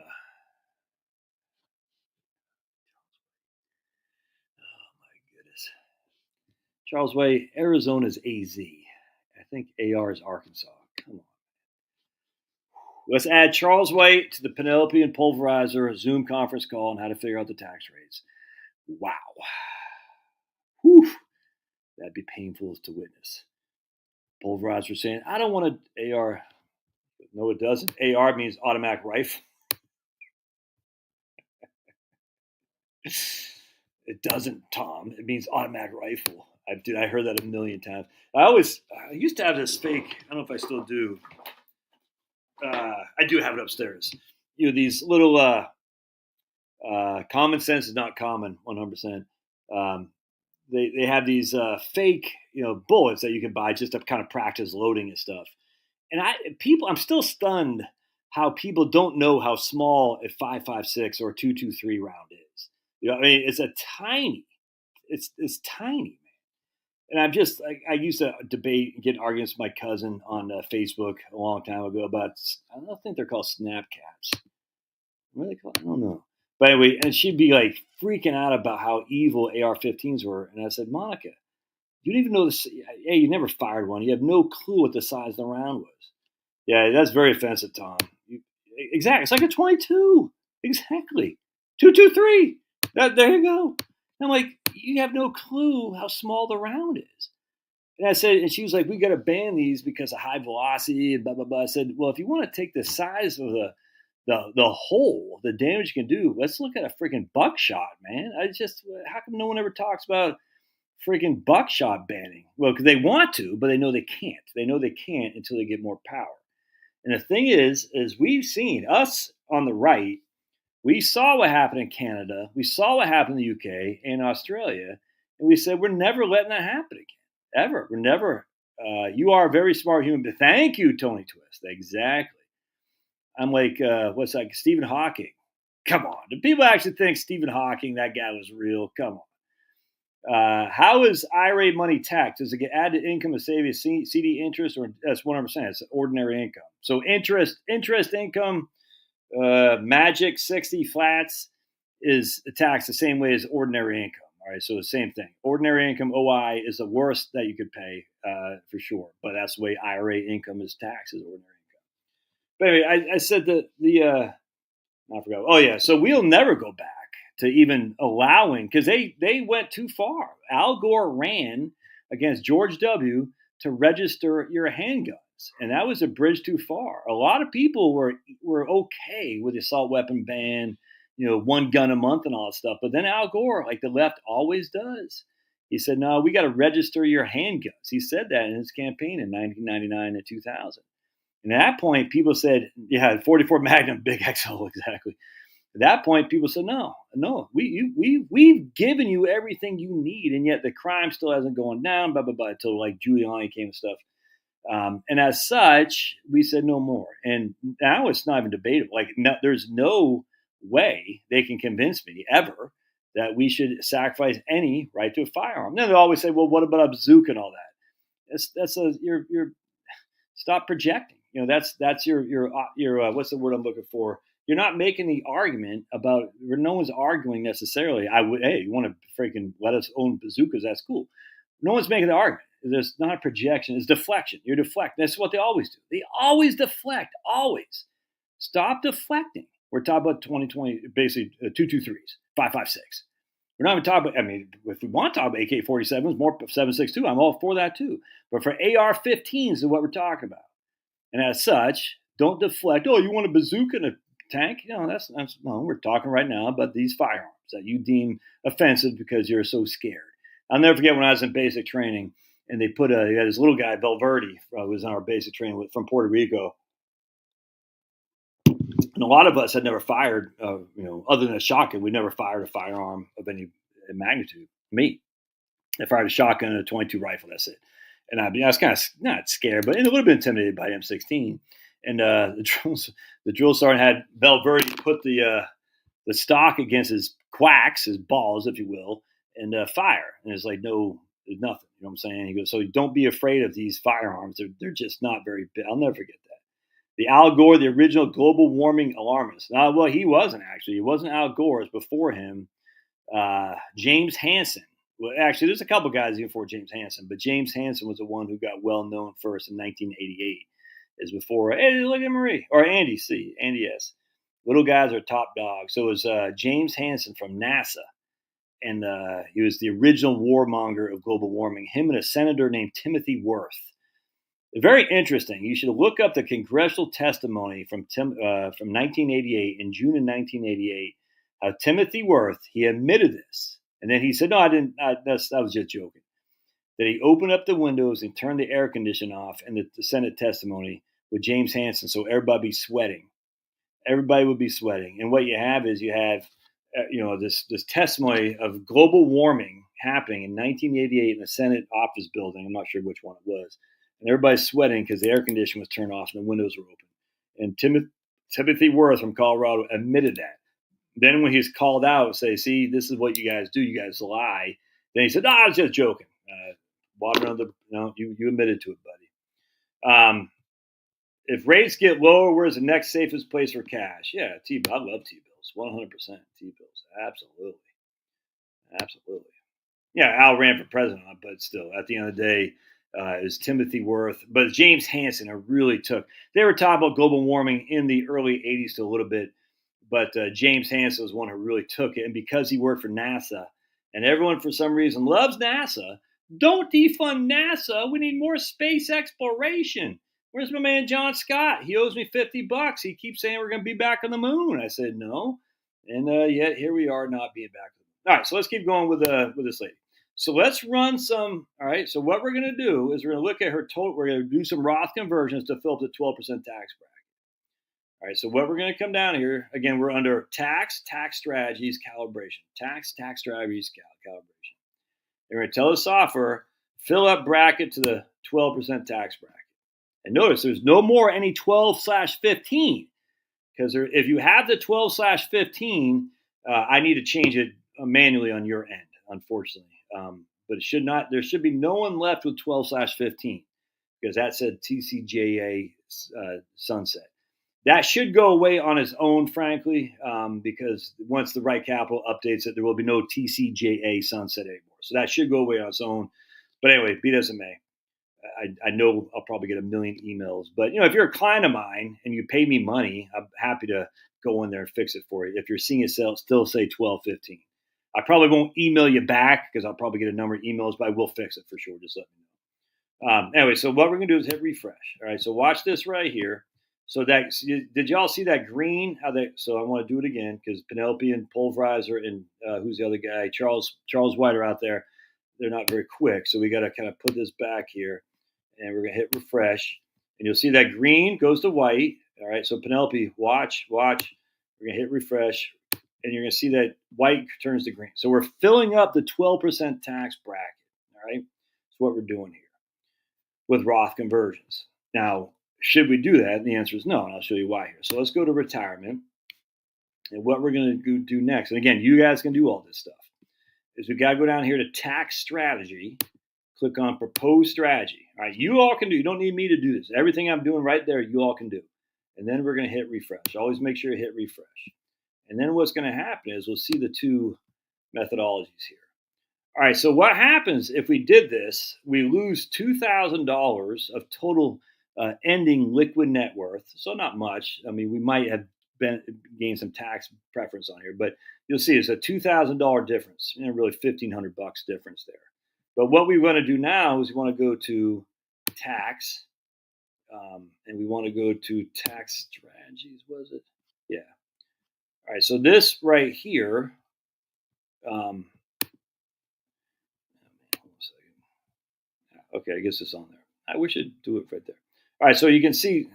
Charles Way, Arizona is AZ. I think AR is Arkansas. Come on. Let's add Charles Way to the Penelope and Pulverizer Zoom conference call on how to figure out the tax rates. Wow. Whew. That'd be painful to witness. Pulverizer saying, I don't want to AR. No, it doesn't. AR means automatic rifle. It doesn't, Tom. It means automatic rifle. I heard that a million times. I used to have this fake, I don't know if I still do. I do have it upstairs. These little Common sense is not common, 100%. Um, they have these fake bullets that you can buy just to kind of practice loading and stuff. And I'm still stunned how people don't know how small a 5.56 or 2.23 round is. I mean, it's a tiny, it's tiny, man. And I used to debate and get arguments with my cousin on Facebook a long time ago about, I don't think they're called snap caps. What are they called? I don't know. But anyway, and she'd be like freaking out about how evil AR-15s were. And I said, Monica, you don't even know this. Hey, you never fired one. You have no clue what the size of the round was. Yeah, that's very offensive, Tom. Exactly. It's like a 22. Exactly. 223. There you go. And I'm like, you have no clue how small the round is. And I said, and she was like, we got to ban these because of high velocity and blah, blah, blah. I said, well, if you want to take the size of the hole, the damage you can do, let's look at a freaking buckshot, man. How come no one ever talks about freaking buckshot banning? Well, because they want to, but they know they can't. They know they can't until they get more power. And the thing is we've seen us on the right. We saw what happened in Canada. We saw what happened in the UK and Australia. And we said, we're never letting that happen again. Ever. We're never. You are a very smart human being. Thank you, Tony Twist. Exactly. I'm like, what's that? Stephen Hawking. Come on. Do people actually think Stephen Hawking, that guy was real? Come on. How is IRA money taxed? Does it get added to income of savings, CD interest, or that's 100%? It's ordinary income. So interest income, magic 60 flats is taxed the same way as ordinary income. All right, so the same thing. Ordinary income OI is the worst that you could pay for sure, but that's the way IRA income is taxed as ordinary income. But anyway, I said that I forgot. Oh yeah, so we'll never go back to even allowing, because they went too far. Al Gore ran against George W. to register your handguns, and that was a bridge too far. A lot of people were okay with the assault weapon ban, one gun a month and all that stuff. But then Al Gore, like the left always does, he said, no, we got to register your handguns. He said that in his campaign in 1999 and 2000. And at that point, people said, yeah, 44 Magnum, big XL, exactly. At that point, people said, no, we've given you everything you need, and yet the crime still hasn't gone down, blah, blah, blah, until like Giuliani came and stuff. And as such, we said no more. And now it's not even debatable. Like, there's no way they can convince me ever that we should sacrifice any right to a firearm. Then they always say, well, what about a bazooka and all that? You're stop projecting. That's your what's the word I'm looking for? You're not making the argument about. No one's arguing necessarily. Hey, you want to freaking let us own bazookas? That's cool. No one's making the argument. There's not a projection. It's deflection. You're deflecting. That's what they always do. They always deflect. Always. Stop deflecting. We're talking about 2020, basically 223s, 5.56. We're not even talking about, I mean, if we want to talk about AK-47s, more 7.62, I'm all for that too. But for AR-15s is what we're talking about. And as such, don't deflect. Oh, you want a bazooka and a tank? That's no, we're talking right now about these firearms that you deem offensive because you're so scared. I'll never forget when I was in basic training and they had this little guy, Valverde, who was in our basic training from Puerto Rico. And a lot of us had never fired, other than a shotgun, we never fired a firearm of any magnitude. Me, I fired a shotgun and a 22 rifle. That's it. And I was kind of not scared, but a little bit intimidated by M16. And the drill sergeant had Valverde put the stock against his quacks, his balls, if you will, and fire. And it's like, no, there's nothing. You know what I'm saying? He goes, so don't be afraid of these firearms. They're just not very big. I'll never forget that. The Al Gore, the original global warming alarmist. Well, he wasn't actually. He wasn't Al Gore. It was before him. James Hansen. Well, actually, there's a couple guys before James Hansen, but James Hansen was the one who got well known first in 1988. Is before, hey, look at Marie or Andy C. Andy S. Little guys are top dogs. So it was James Hansen from NASA, and he was the original warmonger of global warming. Him and a senator named Timothy Worth. Very interesting. You should look up the congressional testimony from 1988, in June of 1988. How Timothy Worth, he admitted this, and then he said, "No, I didn't. I was just joking." That he opened up the windows and turned the air condition off, and the Senate testimony with James Hansen, so everybody be sweating. Everybody would be sweating, and what you have is this testimony of global warming happening in 1988 in the Senate office building. I'm not sure which one it was, and everybody's sweating because the air conditioning was turned off and the windows were open. And Timothy Worth from Colorado admitted that. Then when he's called out, say, "See, this is what you guys do. You guys lie." Then he said, "No, I was just joking." Water on the, you admitted to it, buddy. If rates get lower, where's the next safest place for cash? Yeah, T-bill. I love T-bills. 100% T-bills. Absolutely. Absolutely. Yeah, Al ran for president, but still, at the end of the day, it was Timothy Worth. But James Hansen really took. They were talking about global warming in the early 80s to a little bit, but James Hansen was one who really took it. And because he worked for NASA, and everyone for some reason loves NASA, don't defund NASA. We need more space exploration. Where's my man John Scott? He owes me $50. He keeps saying we're going to be back on the moon. I said no, and yet here we are not being back. All right, so let's keep going with this lady. So let's run some. All right, so what we're going to do is we're going to look at her total. We're going to do some Roth conversions to fill up the 12% tax bracket. All right, so what we're going to come down here again. We're under tax strategies calibration. Tax strategies calibration. And we're going to tell the software fill up bracket to the 12% tax bracket. And notice there's no more any 12/15 because if you have the 12/15, I need to change it manually on your end, unfortunately. But it should not. There should be no one left with 12/15 because that said TCJA sunset. That should go away on its own, frankly, because once the right capital updates it, there will be no TCJA sunset anymore. So that should go away on its own. But anyway, be that as it may. I know I'll probably get a million emails, but if you're a client of mine and you pay me money, I'm happy to go in there and fix it for you. If you're seeing it still say 12/15, I probably won't email you back because I'll probably get a number of emails, but I will fix it for sure. Just let me know. Anyway, so what we're gonna do is hit refresh. All right, so watch this right here. So did y'all see that green? So I want to do it again because Penelope and Pulverizer and who's the other guy? Charles White are out there. They're not very quick, so we got to kind of put this back here. And we're going to hit refresh. And you'll see that green goes to white. All right, so Penelope, watch. We're going to hit refresh. And you're going to see that white turns to green. So we're filling up the 12% tax bracket. All right, that's what we're doing here with Roth conversions. Now, should we do that? And the answer is no, and I'll show you why here. So let's go to retirement. And what we're going to do next, and again, you guys can do all this stuff, is we got to go down here to tax strategy. Click on proposed strategy. All right, you all can do. You don't need me to do this. Everything I'm doing right there, you all can do. And then we're going to hit refresh. Always make sure you hit refresh. And then what's going to happen is we'll see the two methodologies here. All right, so what happens if we did this? We lose $2,000 of total ending liquid net worth. So not much. I mean, we might have gained some tax preference on here, but you'll see it's a $2,000 difference. Really $1,500 difference there. But what we want to do now is we want to go to tax, and we want to go to tax strategies. Was it? Yeah. All right. So this right here. Okay, I guess it's on there. I wish I'd do it right there. All right. So you can see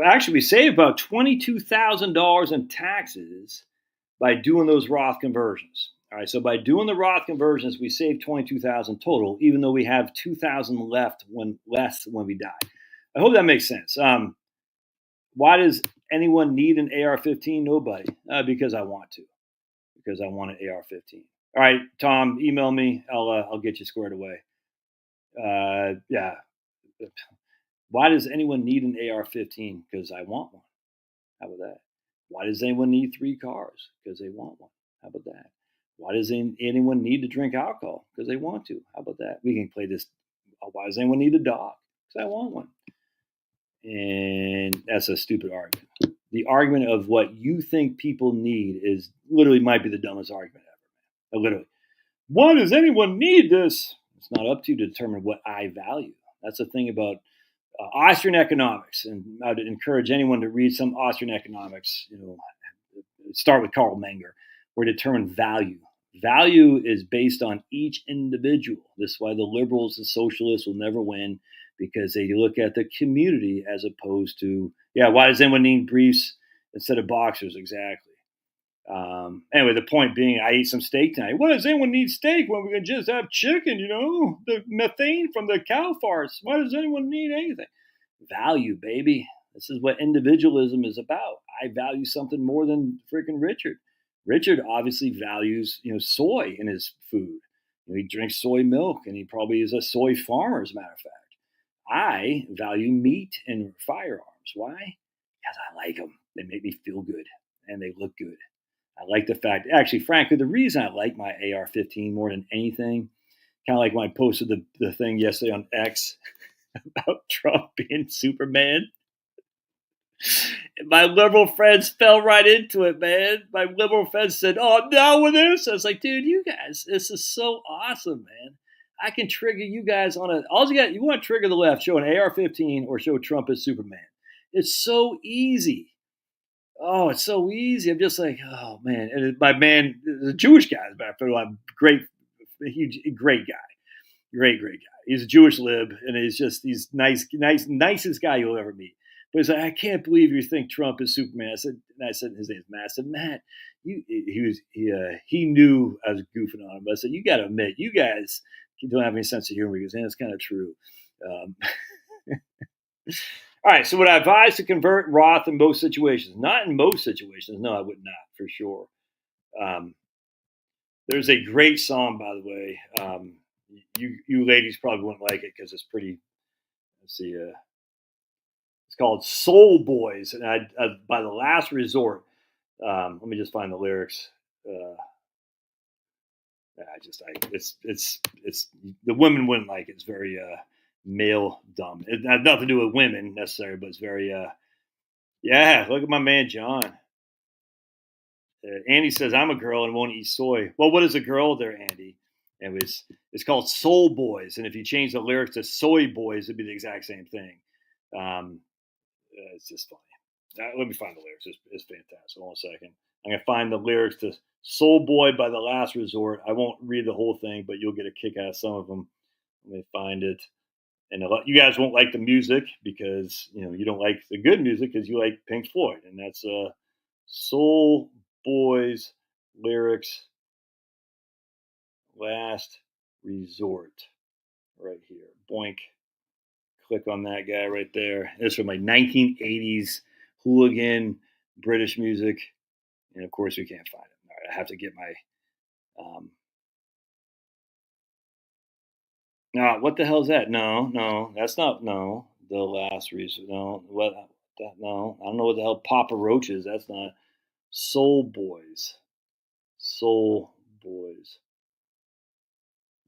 actually we save about $22,000 in taxes by doing those Roth conversions. All right, so by doing the Roth conversions, we save $22,000 total, even though we have $2,000 less when we die. I hope that makes sense. Why does anyone need an AR-15? Nobody, because I want to, because I want an AR-15. All right, Tom, email me. I'll get you squared away. Yeah. Why does anyone need an AR-15? Because I want one. How about that? Why does anyone need 3 cars? Because they want one. How about that? Why does anyone need to drink alcohol? Because they want to. How about that? We can play this. Why does anyone need a dog? Because I want one. And that's a stupid argument. The argument of what you think people need is literally might be the dumbest argument ever. Literally. Why does anyone need this? It's not up to you to determine what I value. That's the thing about Austrian economics. And I'd encourage anyone to read some Austrian economics. Start with Karl Menger. Where determine value. Value is based on each individual. This is why the liberals and socialists will never win, because they look at the community as opposed to, why does anyone need briefs instead of boxers? Exactly. Anyway, the point being, I ate some steak tonight. What does anyone need steak when we can just have chicken? The methane from the cow farts. Why does anyone need anything? Value, baby. This is what individualism is about. I value something more than freaking Richard. Richard obviously values, soy in his food. He drinks soy milk, and he probably is a soy farmer, as a matter of fact. I value meat and firearms. Why? Because I like them. They make me feel good, and they look good. I like the fact, actually, frankly, the reason I like my AR-15 more than anything, kind of like when I posted the thing yesterday on X about Trump being Superman. My liberal friends fell right into it, man. My liberal friends said, "Oh, I'm down with this." I was like, dude, you guys, this is so awesome, man. I can trigger you guys on all you want to trigger the left, show an AR-15 or show Trump as Superman. It's so easy. Oh, it's so easy. I'm just like, oh man. And my man, the Jewish guy, I'm great, great guy. Great guy. He's a Jewish lib, and he's nicest guy you'll ever meet. But he's like, I can't believe you think Trump is Superman. I said his name's Matt. I said, Matt, he knew I was goofing on him. But I said, you got to admit, you guys don't have any sense of humor. Because it's kind of true. All right. So would I advise to convert Roth in most situations? Not in most situations. No, I would not, for sure. There's a great song, by the way. You ladies probably wouldn't like it because it's pretty. Let's see. It's called Soul Boys, and I by the last resort. Let me just find the lyrics. It's the women wouldn't like it. It's very male dumb. It has nothing to do with women necessarily, but it's very yeah. Look at my man John. Andy says I'm a girl and won't eat soy. Well, what is a girl there, Andy? And it's called Soul Boys, and if you change the lyrics to Soy Boys, it'd be the exact same thing. It's just funny. Let me find the lyrics. It's fantastic. Hold on a second. I'm gonna find the lyrics to Soul Boy by the Last Resort. I won't read the whole thing, but you'll get a kick out of some of them. Let me find it. And you guys won't like the music because you don't like the good music because you like Pink Floyd, and that's Soul Boys lyrics. Last Resort, right here. Boink. Click on that guy right there. This is from like 1980s hooligan British music, and of course we can't find it. All right, I have to get my. No, what the hell is that? No, that's not. No, the Last Resort. No, what? No, I don't know what the hell Papa Roach is. That's not Soul Boys. Soul Boys.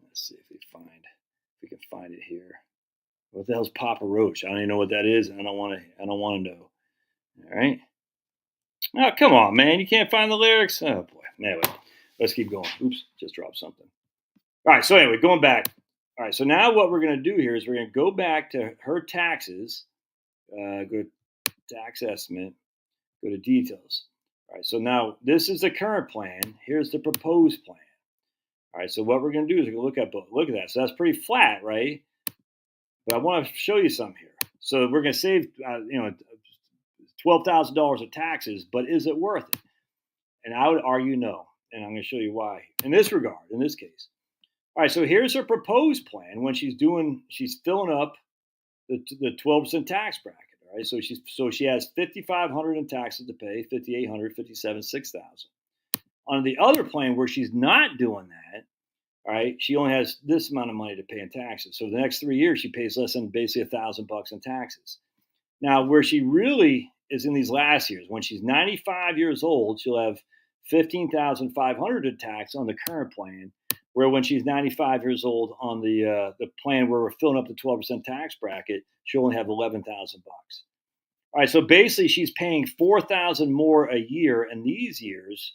Let's see if we can find it here. What the hell's Papa Roach? I don't even know what that is. I don't want to know. All right. Oh, come on, man. You can't find the lyrics? Oh, boy. Anyway, let's keep going. Oops, just dropped something. All right. So anyway, going back. All right. So now what we're going to do here is we're going to go back to her taxes. Go to tax estimate. Go to details. All right. So now this is the current plan. Here's the proposed plan. All right. So what we're going to do is we're going to look at that. So that's pretty flat, right? But I want to show you something here. So we're going to save, $12,000 of taxes, but is it worth it? And I would argue no. And I'm going to show you why in this regard, in this case. All right, so here's her proposed plan when she's filling up the 12% tax bracket. All right, so she has $5,500 in taxes to pay, $5,800, $5,700, $6,000. On the other plan where she's not doing that, all right, she only has this amount of money to pay in taxes. So the next 3 years, she pays less than basically $1,000 in taxes. Now, where she really is in these last years, when she's 95 years old, she'll have $15,500 in tax on the current plan. Where when she's 95 years old on the plan where we're filling up the 12% tax bracket, she'll only have $11,000. All right, so basically, she's paying $4,000 more a year in these years.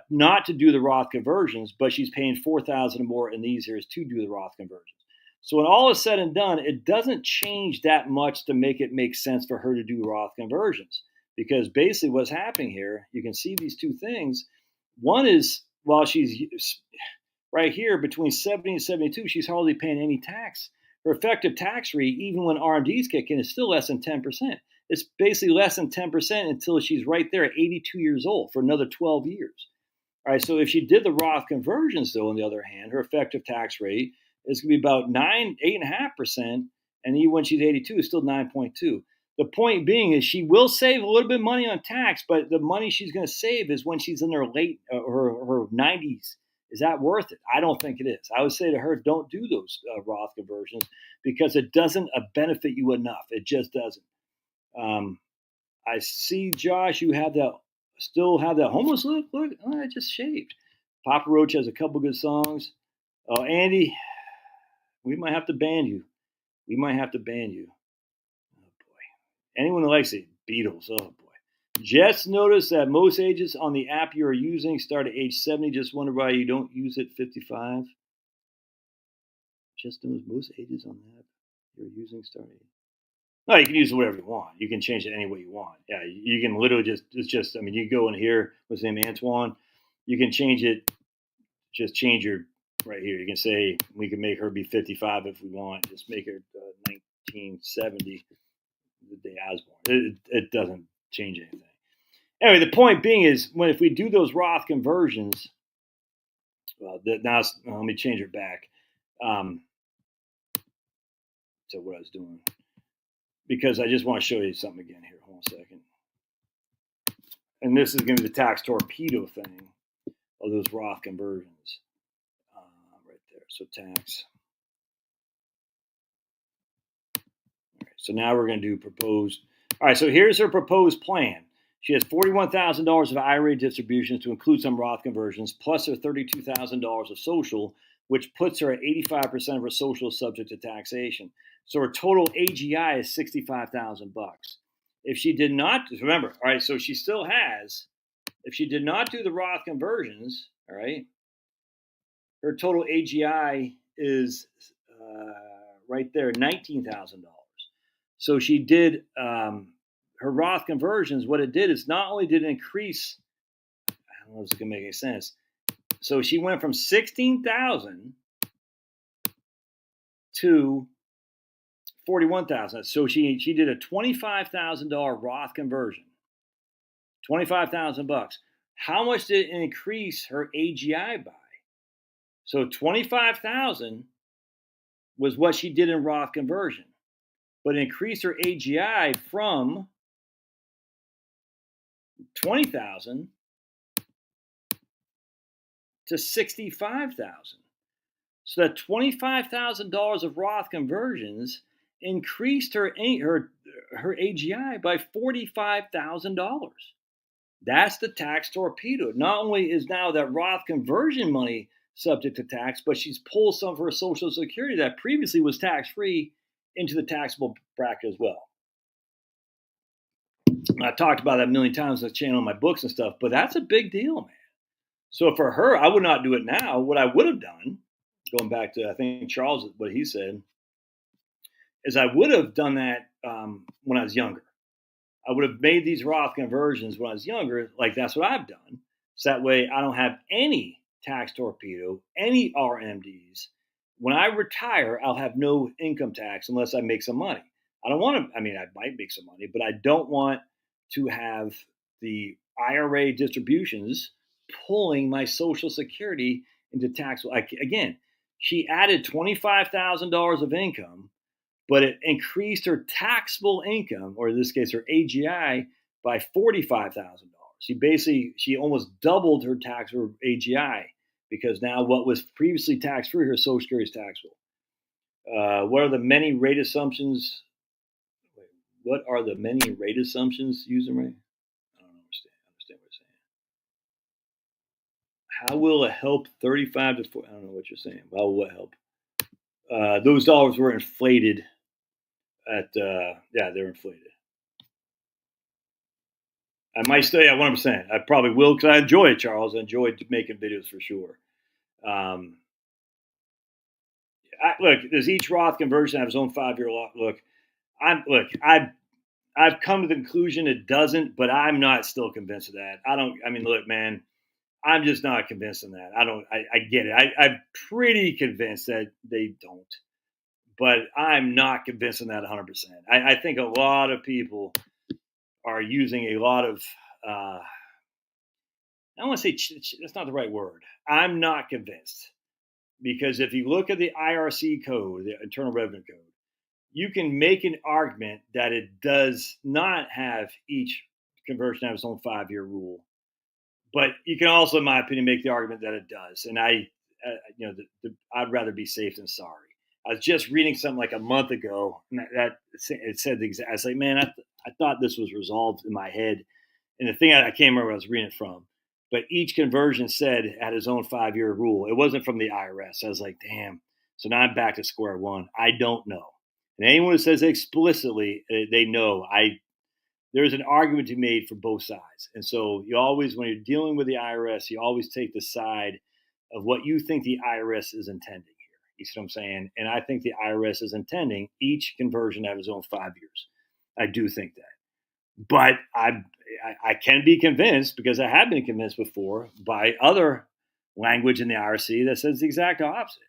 Not to do the Roth conversions, but she's paying $4,000 more in these years to do the Roth conversions. So when all is said and done, it doesn't change that much to make it make sense for her to do Roth conversions. Because basically what's happening here, you can see these two things. One is while she's right here between 70 and 72, she's hardly paying any tax. Her effective tax rate, even when RMDs kick in, is still less than 10%. it's basically less than 10% until she's right there at 82 years old for another 12 years. All right, so if she did the Roth conversions, though, on the other hand, her effective tax rate is going to be about 8.5%, and even when she's 82, it's still 9.2. The point being is she will save a little bit of money on tax, but the money she's going to save is when she's in her late her 90s. Is that worth it? I don't think it is. I would say to her, don't do those Roth conversions because it doesn't benefit you enough. It just doesn't. I see, Josh, you have that. Still have that homeless look. Look, I just shaved. Papa Roach has a couple good songs. Oh, Andy, we might have to ban you. We might have to ban you. Oh boy. Anyone who likes the Beatles. Oh boy. Just noticed that most ages on the app you are using start at age 70. Just wonder why you don't use it 55. Just noticed most ages on the app you're using start at. No, you can use it whatever you want. You can change it any way you want. Yeah, you can literally I mean, you go in here, what's his name, Antoine. You can change it, just change your, right here. You can say, we can make her be 55 if we want. Just make her 1970, the day I was born. It doesn't change anything. Anyway, the point being is, if we do those Roth conversions, well, now let me change it back to what I was doing. Because I just want to show you something again here. Hold on a second. And this is going to be the tax torpedo thing of those Roth conversions. Right there. So tax. All right, so now we're going to do proposed. All right, so here's her proposed plan. She has $41,000 of IRA distributions to include some Roth conversions, plus her $32,000 of social, which puts her at 85% of her social subject to taxation. So her total AGI is $65,000. If she did not, remember, all right, so she still has, if she did not do the Roth conversions, all right, her total AGI is right there, $19,000. So she did her Roth conversions. What it did is not only did it increase, I don't know if this can make any sense. So she went from 16,000 to 41,000. So she did a $25,000 Roth conversion. $25,000. How much did it increase her AGI by? So 25,000 was what she did in Roth conversion, but it increased her AGI from 20,000 to 65,000. So that $25,000 of Roth conversions increased her AGI by $45,000. That's the tax torpedo. Not only is now that Roth conversion money subject to tax, but she's pulled some of her Social Security that previously was tax-free into the taxable bracket as well. I talked about that a million times on the channel in my books and stuff, but that's a big deal, man. So for her, I would not do it now. What I would have done, going back to, I think, Charles, what he said, is I would have done that when I was younger. I would have made these Roth conversions when I was younger. Like, that's what I've done. So that way I don't have any tax torpedo, any RMDs. When I retire, I'll have no income tax unless I make some money. I don't want to, I mean, I might make some money, but I don't want to have the IRA distributions pulling my Social Security into tax. Again, she added $25,000 of income, but it increased her taxable income, or in this case, her AGI, by $45,000. She almost doubled her taxable AGI because now what was previously tax-free, her Social Security is taxable. What are the many rate assumptions? What are the many rate assumptions using rate? I don't understand what you're saying. How will it help 35 to 40? I don't know what you're saying. How will it help? Those dollars were inflated they're inflated. I might stay at 1%. I probably will because I enjoy it, Charles. I enjoy making videos for sure. Look, does each Roth conversion have its own 5-year look? I've come to the conclusion it doesn't, but I'm not still convinced of that. Look, man, I'm just not convinced of that. I get it. I'm pretty convinced that they don't, but I'm not convinced of that 100%. I think a lot of people are using a lot of, I don't want to say that's not the right word. I'm not convinced because if you look at the IRC code, the Internal Revenue Code, you can make an argument that it does not have each conversion have its own 5-year rule. But you can also, in my opinion, make the argument that it does. And I'd rather be safe than sorry. I was just reading something like a month ago, and that it said the exact. I was like, man, I thought this was resolved in my head. And the thing I can't remember where I was reading it from, but each conversion said it had its own 5-year rule. It wasn't from the IRS. I was like, damn. So now I'm back to square one. I don't know. And anyone who says explicitly, they know. There's an argument to be made for both sides. And so you always, when you're dealing with the IRS, you always take the side of what you think the IRS is intending here. You see what I'm saying? And I think the IRS is intending each conversion to have its own 5 years. I do think that. But I can be convinced, because I have been convinced before by other language in the IRC that says the exact opposite.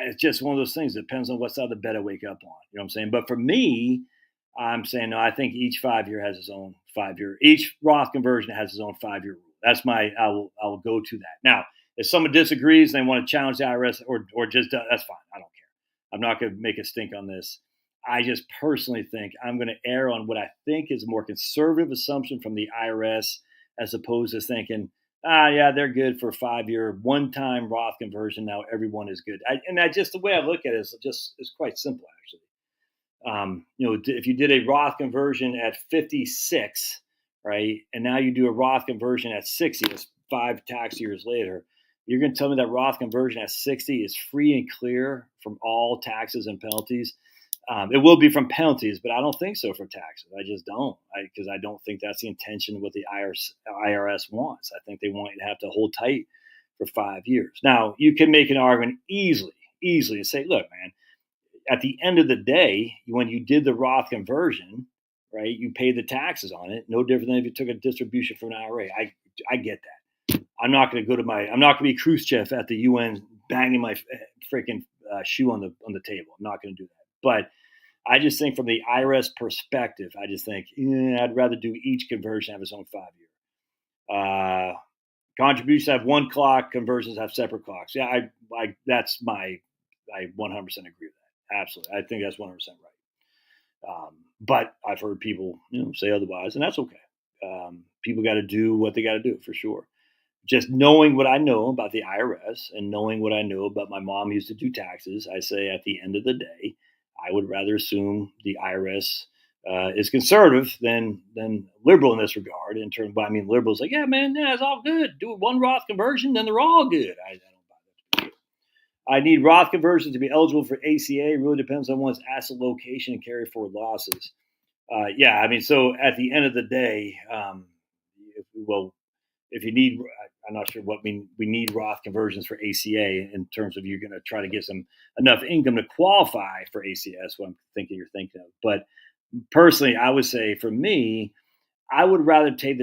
It's just one of those things. It depends on what side of the bed I wake up on. You know what I'm saying? But for me, I'm saying no. I think each 5-year has its own 5-year. Each Roth conversion has its own 5-year rule. That's my. I will go to that. Now, if someone disagrees and they want to challenge the IRS or just that's fine. I don't care. I'm not going to make a stink on this. I just personally think I'm going to err on what I think is a more conservative assumption from the IRS, as opposed to thinking, yeah, they're good for a 5-year one-time Roth conversion. Now everyone is good. Just the way I look at it is quite simple, actually. If you did a Roth conversion at 56, right, and now you do a Roth conversion at 60, that's 5 tax years later, you're going to tell me that Roth conversion at 60 is free and clear from all taxes and penalties? It will be from penalties, but I don't think so for taxes. I just don't, because I don't think that's the intention of what the IRS wants. I think they want you to have to hold tight for 5 years. Now, you can make an argument easily and say, look, man, at the end of the day, when you did the Roth conversion, right, you paid the taxes on it. No different than if you took a distribution from an IRA. I get that. I'm not going to I'm not going to be Khrushchev at the UN banging my freaking shoe on the table. I'm not going to do that. But I just think from the IRS perspective, I just think I'd rather do each conversion have its own 5-year. Contributions have one clock, conversions have separate clocks. Yeah, I 100% agree with that. Absolutely, I think that's 100% right. But I've heard people say otherwise, and that's okay. People got to do what they got to do for sure. Just knowing what I know about the IRS and knowing what I know about my mom used to do taxes, I say at the end of the day, I would rather assume the IRS is conservative than liberal in this regard. In terms, but I mean, liberals like, yeah, man, it's all good. Do one Roth conversion, then they're all good. I don't buy that. I need Roth conversions to be eligible for ACA. It really depends on one's asset location and carry forward losses. Yeah, I mean, so at the end of the day, if you need, I'm not sure what we need Roth conversions for ACA in terms of you're going to try to get enough income to qualify for ACA. That's what I'm thinking you're thinking of. But personally, I would say for me, I would rather take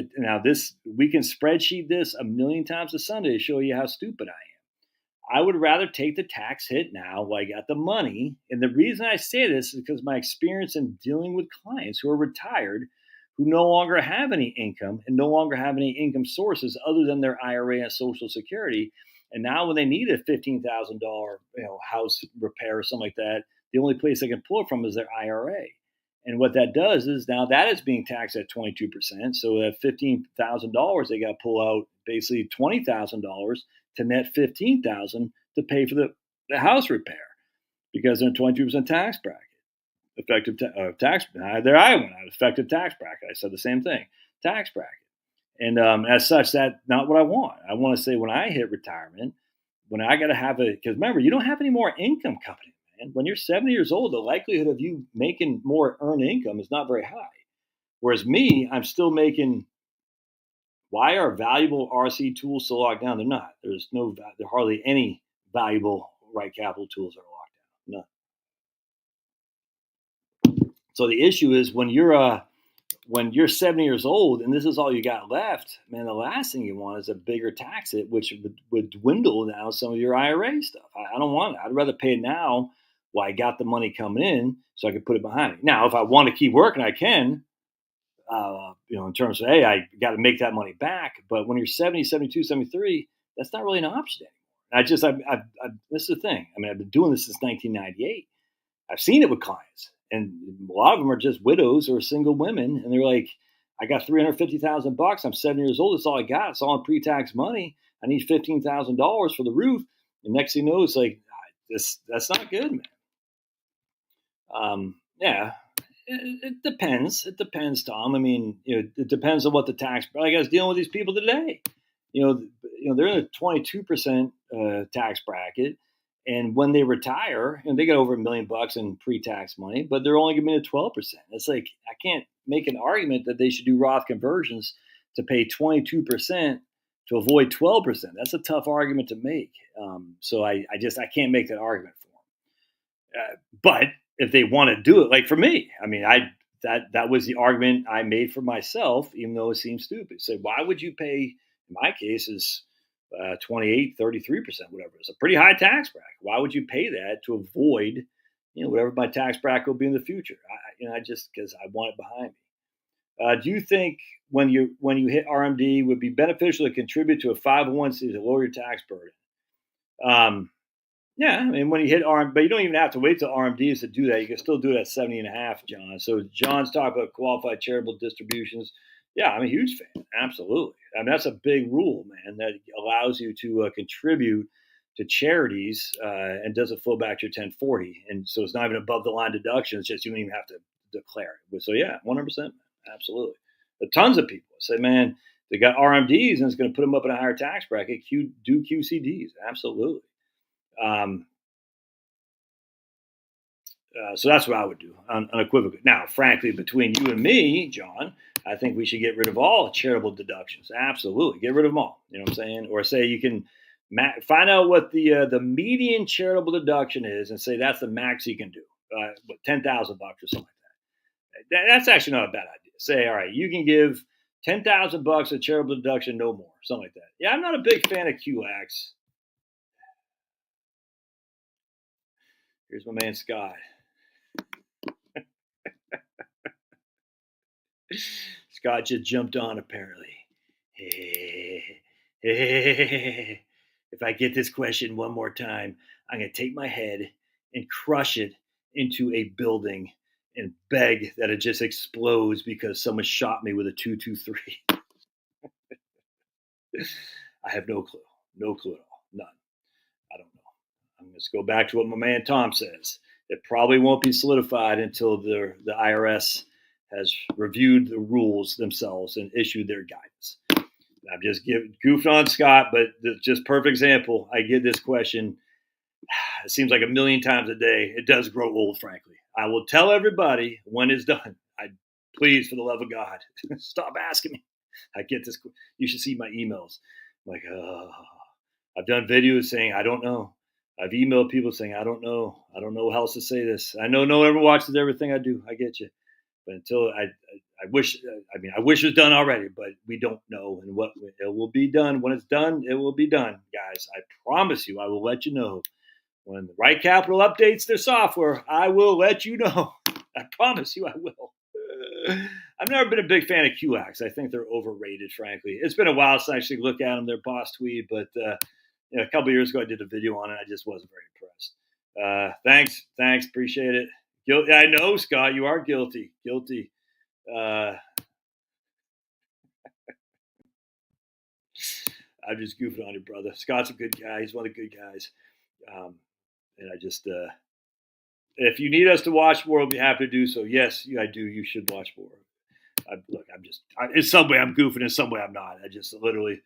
we can spreadsheet this a million times a Sunday to show you how stupid I am. I would rather take the tax hit now while I got the money. And the reason I say this is because my experience in dealing with clients who are retired, who no longer have any income and no longer have any income sources other than their IRA and Social Security. And now when they need a $15,000 house repair or something like that, the only place they can pull it from is their IRA. And what that does is now that is being taxed at 22%. So that $15,000, they got to pull out basically $20,000 to net $15,000 to pay for the house repair because they're in 22% tax bracket. Effective tax. There I went. Effective tax bracket. I said the same thing. Tax bracket. And as such, that's not what I want. I want to say when I hit retirement, when I got to have because remember, you don't have any more income coming in, man. When you're 70 years old, the likelihood of you making more earned income is not very high. Whereas me, I'm still making. Why are valuable RC tools still locked down? They're not. There hardly any valuable right capital tools are locked down. None. So the issue is when you're 70 years old and this is all you got left, man, the last thing you want is a bigger tax hit, which would dwindle down some of your IRA stuff. I don't want it. I'd rather pay it now while I got the money coming in so I can put it behind me. Now, if I want to keep working, I can. in terms of, hey, I got to make that money back. But when you're 70, 72, 73, that's not really an option anymore. This is the thing. I mean, I've been doing this since 1998. I've seen it with clients, and a lot of them are just widows or single women, and they're like, I got $350,000. I'm 7 years old. That's all I got. It's all in pre-tax money. I need $15,000 for the roof. And next thing you know, it's like, that's not good, man. Yeah, it depends. It depends, Tom. I mean, it depends on what the tax. Like I was dealing with these people today. They're in a 22% tax bracket, and when they retire, and they get over $1 million in pre-tax money, but they're only giving it 12%. It's like I can't make an argument that they should do Roth conversions to pay 22% to avoid 12%. That's a tough argument to make. So I can't make that argument for them. But if they want to do it, like for me, I mean, that was the argument I made for myself, even though it seems stupid. So why would you pay? In my case, is 28, 33%, whatever. It's a pretty high tax bracket. Why would you pay that to avoid, whatever my tax bracket will be in the future? Just because I want it behind me. Do you think when you hit RMD would be beneficial to contribute to a 501c to lower your tax burden? Yeah, I mean, when you hit RMD, but you don't even have to wait till RMDs to do that. You can still do it at 70.5, John. So John's talking about qualified charitable distributions. Yeah, I'm a huge fan. Absolutely. I mean, that's a big rule, man, that allows you to contribute to charities and doesn't flow back to your 1040. And so it's not even above the line deduction. It's just you don't even have to declare it. But so, yeah, 100%. Absolutely. But tons of people say, man, they got RMDs and it's going to put them up in a higher tax bracket. Do QCDs. Absolutely. So that's what I would do unequivocally. Now, frankly, between you and me, John, I think we should get rid of all charitable deductions. Absolutely. Get rid of them all. You know what I'm saying? Or say you can find out what the median charitable deduction is and say that's the max you can do. $10,000 or something like that. That's actually not a bad idea. Say, all right, you can give $10,000 a charitable deduction, no more. Something like that. Yeah, I'm not a big fan of QX. Here's my man, Scott. Scott just jumped on, apparently. If I get this question one more time, I'm going to take my head and crush it into a building and beg that it just explodes because someone shot me with a 223. I have no clue. No clue at all. None. I don't know. I'm going to go back to what my man Tom says. It probably won't be solidified until the IRS has reviewed the rules themselves and issued their guidance. I'm just goofing on Scott, but just perfect example. I get this question. It seems like a million times a day. It does grow old, frankly. I will tell everybody when it's done. Please, for the love of God, stop asking me. I get this. You should see my emails. I'm like, I've done videos saying, I don't know. I've emailed people saying, I don't know. I don't know how else to say this. I know no one ever watches everything I do. I get you. But until I wish it was done already, but we don't know. And what it will be done. When it's done, it will be done, guys. I promise you, I will let you know. When the Right Capital updates their software, I will let you know. I promise you I will. I've never been a big fan of QX. I think they're overrated, frankly. It's been a while since I actually looked at them, their boss tweet, but a couple of years ago I did a video on it. I just wasn't very impressed. Thanks, appreciate it. Guilty. I know, Scott, you are guilty. I'm just goofing on you, brother. Scott's a good guy. He's one of the good guys. And I just, if you need us to watch more, we'll be happy to do so. Yes, I do. You should watch more. In some way I'm goofing, in some way I'm not. I just literally,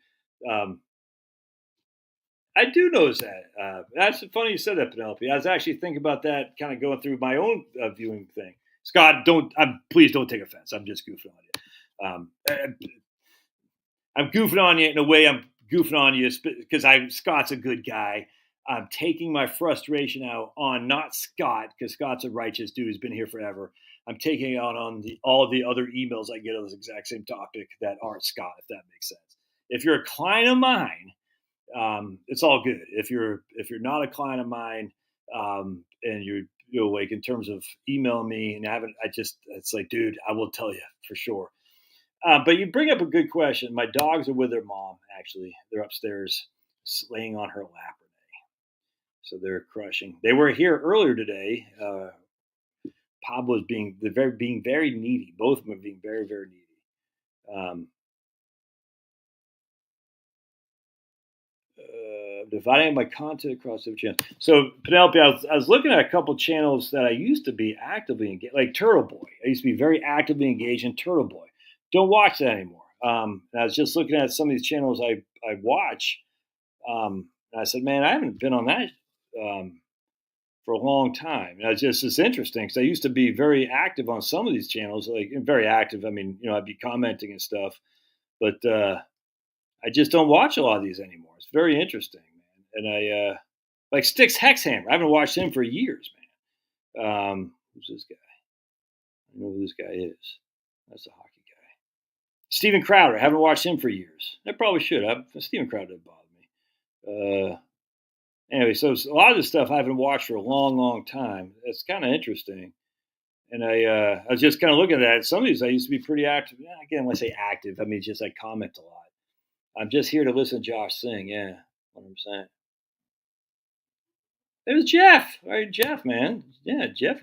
I do notice that. That's funny you said that, Penelope. I was actually thinking about that, kind of going through my own viewing thing. Scott, please don't take offense. I'm just goofing on you. I'm goofing on you in a way. I'm goofing on you because Scott's a good guy. I'm taking my frustration out on not Scott, because Scott's a righteous dude who's been here forever. I'm taking it out on all the other emails I get on this exact same topic that aren't Scott, if that makes sense. If you're a client of mine, it's all good. If you're not a client of mine, and you're like in terms of emailing me and it's like, dude, I will tell you for sure. But you bring up a good question. My dogs are with their mom. Actually, they're upstairs, laying on her lap. So they're crushing. They were here earlier today. Pablo's being very needy. Both of them are being very, very needy. Um, Dividing my content across different channels. So Penelope, I was looking at a couple channels that I used to be actively engaged, like Turtle Boy. I used to be very actively engaged in Turtle Boy. Don't watch that anymore. And I was just looking at some of these channels I watch. And I said, man, I haven't been on that for a long time. And it's interesting because I used to be very active on some of these channels, like very active. I mean, I'd be commenting and stuff, but I just don't watch a lot of these anymore. It's very interesting, man. And I like Styx Hexhammer. I haven't watched him for years, man. Who's this guy? I know who this guy is. That's a hockey guy. Steven Crowder. I haven't watched him for years. I probably should. Steven Crowder doesn't bother me. Anyway, so a lot of this stuff I haven't watched for a long, long time. It's kind of interesting. And I was just kind of looking at that. Some of these I used to be pretty active. Again, when I say active, I mean just I comment a lot. I'm just here to listen to Josh sing. Yeah, 100%. It was Jeff. All right, Jeff, man. Yeah, Jeff.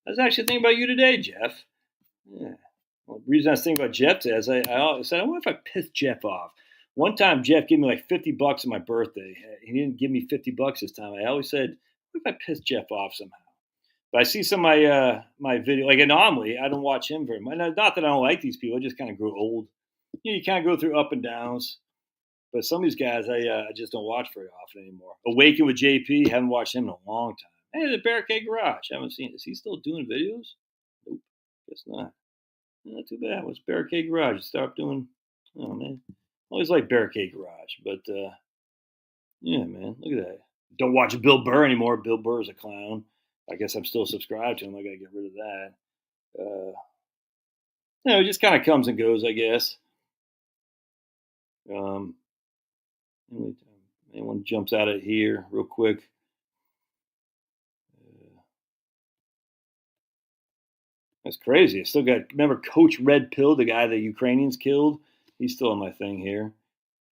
I was actually thinking about you today, Jeff. Yeah. Well, the reason I was thinking about Jeff today is I said, I wonder if I pissed Jeff off. One time, Jeff gave me like $50 on my birthday. He didn't give me $50 this time. I always said, what if I pissed Jeff off somehow? But I see some of my video, like Anomaly. I don't watch him very much. Not that I don't like these people. I just kind of grew old. You kind of go through up and downs. But some of these guys I just don't watch very often anymore. Awaken with JP, haven't watched him in a long time. Hey, the Barricade Garage, haven't seen. Is he still doing videos? Nope, guess not. Not too bad. What's Barricade Garage? Stop doing. Oh man, always like Barricade Garage, but yeah, man, look at that. Don't watch Bill Burr anymore. Bill Burr is a clown. I guess I'm still subscribed to him. I gotta get rid of that. It just kind of comes and goes, I guess. Anyone jumps out of here real quick. That's crazy. I still remember Coach Red Pill, the guy the Ukrainians killed. He's still on my thing here.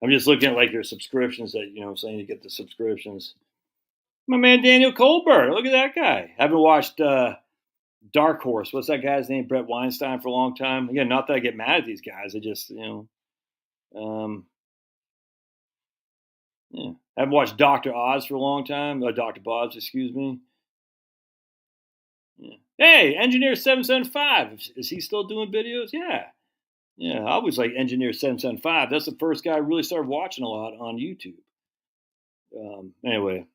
I'm just looking at like your subscriptions that, saying you get the subscriptions. My man Daniel Colbert. Look at that guy. I haven't watched Dark Horse. What's that guy's name? Brett Weinstein for a long time. Again, not that I get mad at these guys. I just, yeah. I haven't watched Dr. Oz for a long time. Dr. Bob's, excuse me. Yeah. Hey, Engineer 775. Is he still doing videos? Yeah. Yeah, I was like Engineer 775. That's the first guy I really started watching a lot on YouTube. Anyway,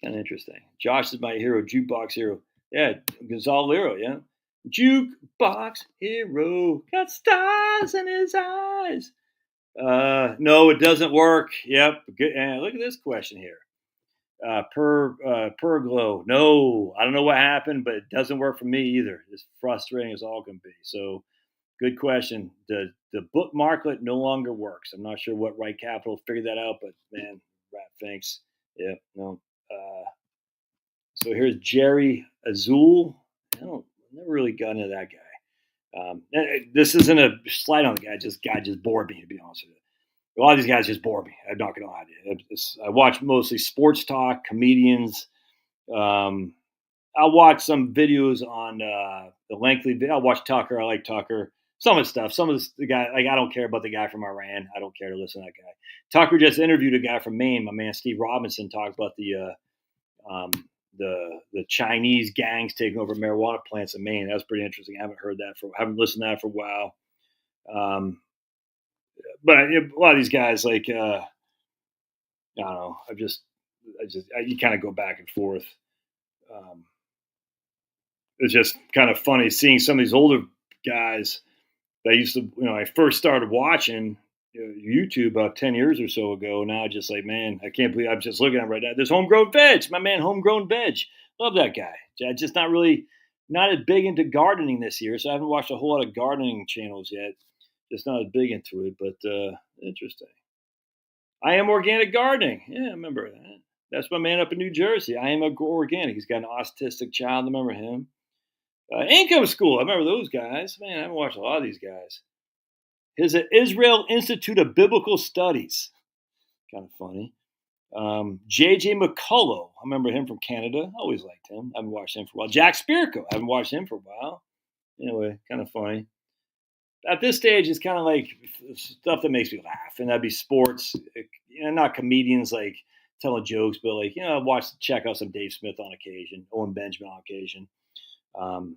kind of interesting. Josh is my hero, Jukebox Hero. Yeah, Gonzalo Liro, yeah. Jukebox Hero, got stars in his eyes. No, it doesn't work. Yep. Good. Look at this question here. Perglow. No, I don't know what happened, but it doesn't work for me either. It's frustrating as all can be. So, good question. The bookmarklet no longer works. I'm not sure what Right Capital figured that out, but man, rat thanks. Yeah, no. So here's Jerry Azul. I never really got into that guy. This isn't a slight on the guy. Guy just bored me, to be honest with you. A lot of these guys just bore me. I'm not gonna lie to you. I watch mostly sports talk, comedians. I'll watch some videos on the lengthy video. I'll watch Tucker. I like Tucker. Some of the stuff. Some of the guy, like I don't care about the guy from Iran. I don't care to listen to that guy. Tucker just interviewed a guy from Maine. My man Steve Robinson talked about the Chinese gangs taking over marijuana plants in Maine. That was pretty interesting. I haven't listened to that for a while. But a lot of these guys, like I don't know. You kind of go back and forth. It's just kind of funny seeing some of these older guys that used to, I first started watching YouTube about 10 years or so ago. Now, just like, man, I can't believe I'm just looking at it right now. There's Homegrown Veg, my man, Homegrown Veg. Love that guy. Just not as big into gardening this year, so I haven't watched a whole lot of gardening channels yet. Just not as big into it, but interesting. I Am Organic Gardening. Yeah, I remember that. That's my man up in New Jersey. I Am Organic. He's got an autistic child. I remember him. Income School. I remember those guys. Man, I haven't watched a lot of these guys. Here's the Israel Institute of Biblical Studies. Kind of funny. J.J. McCullough. I remember him from Canada. I always liked him. I haven't watched him for a while. Jack Spirko. I haven't watched him for a while. Anyway, kind of funny. At this stage, it's kind of like stuff that makes me laugh, and that'd be sports. Not comedians like telling jokes, but like check out some Dave Smith on occasion, Owen Benjamin on occasion. All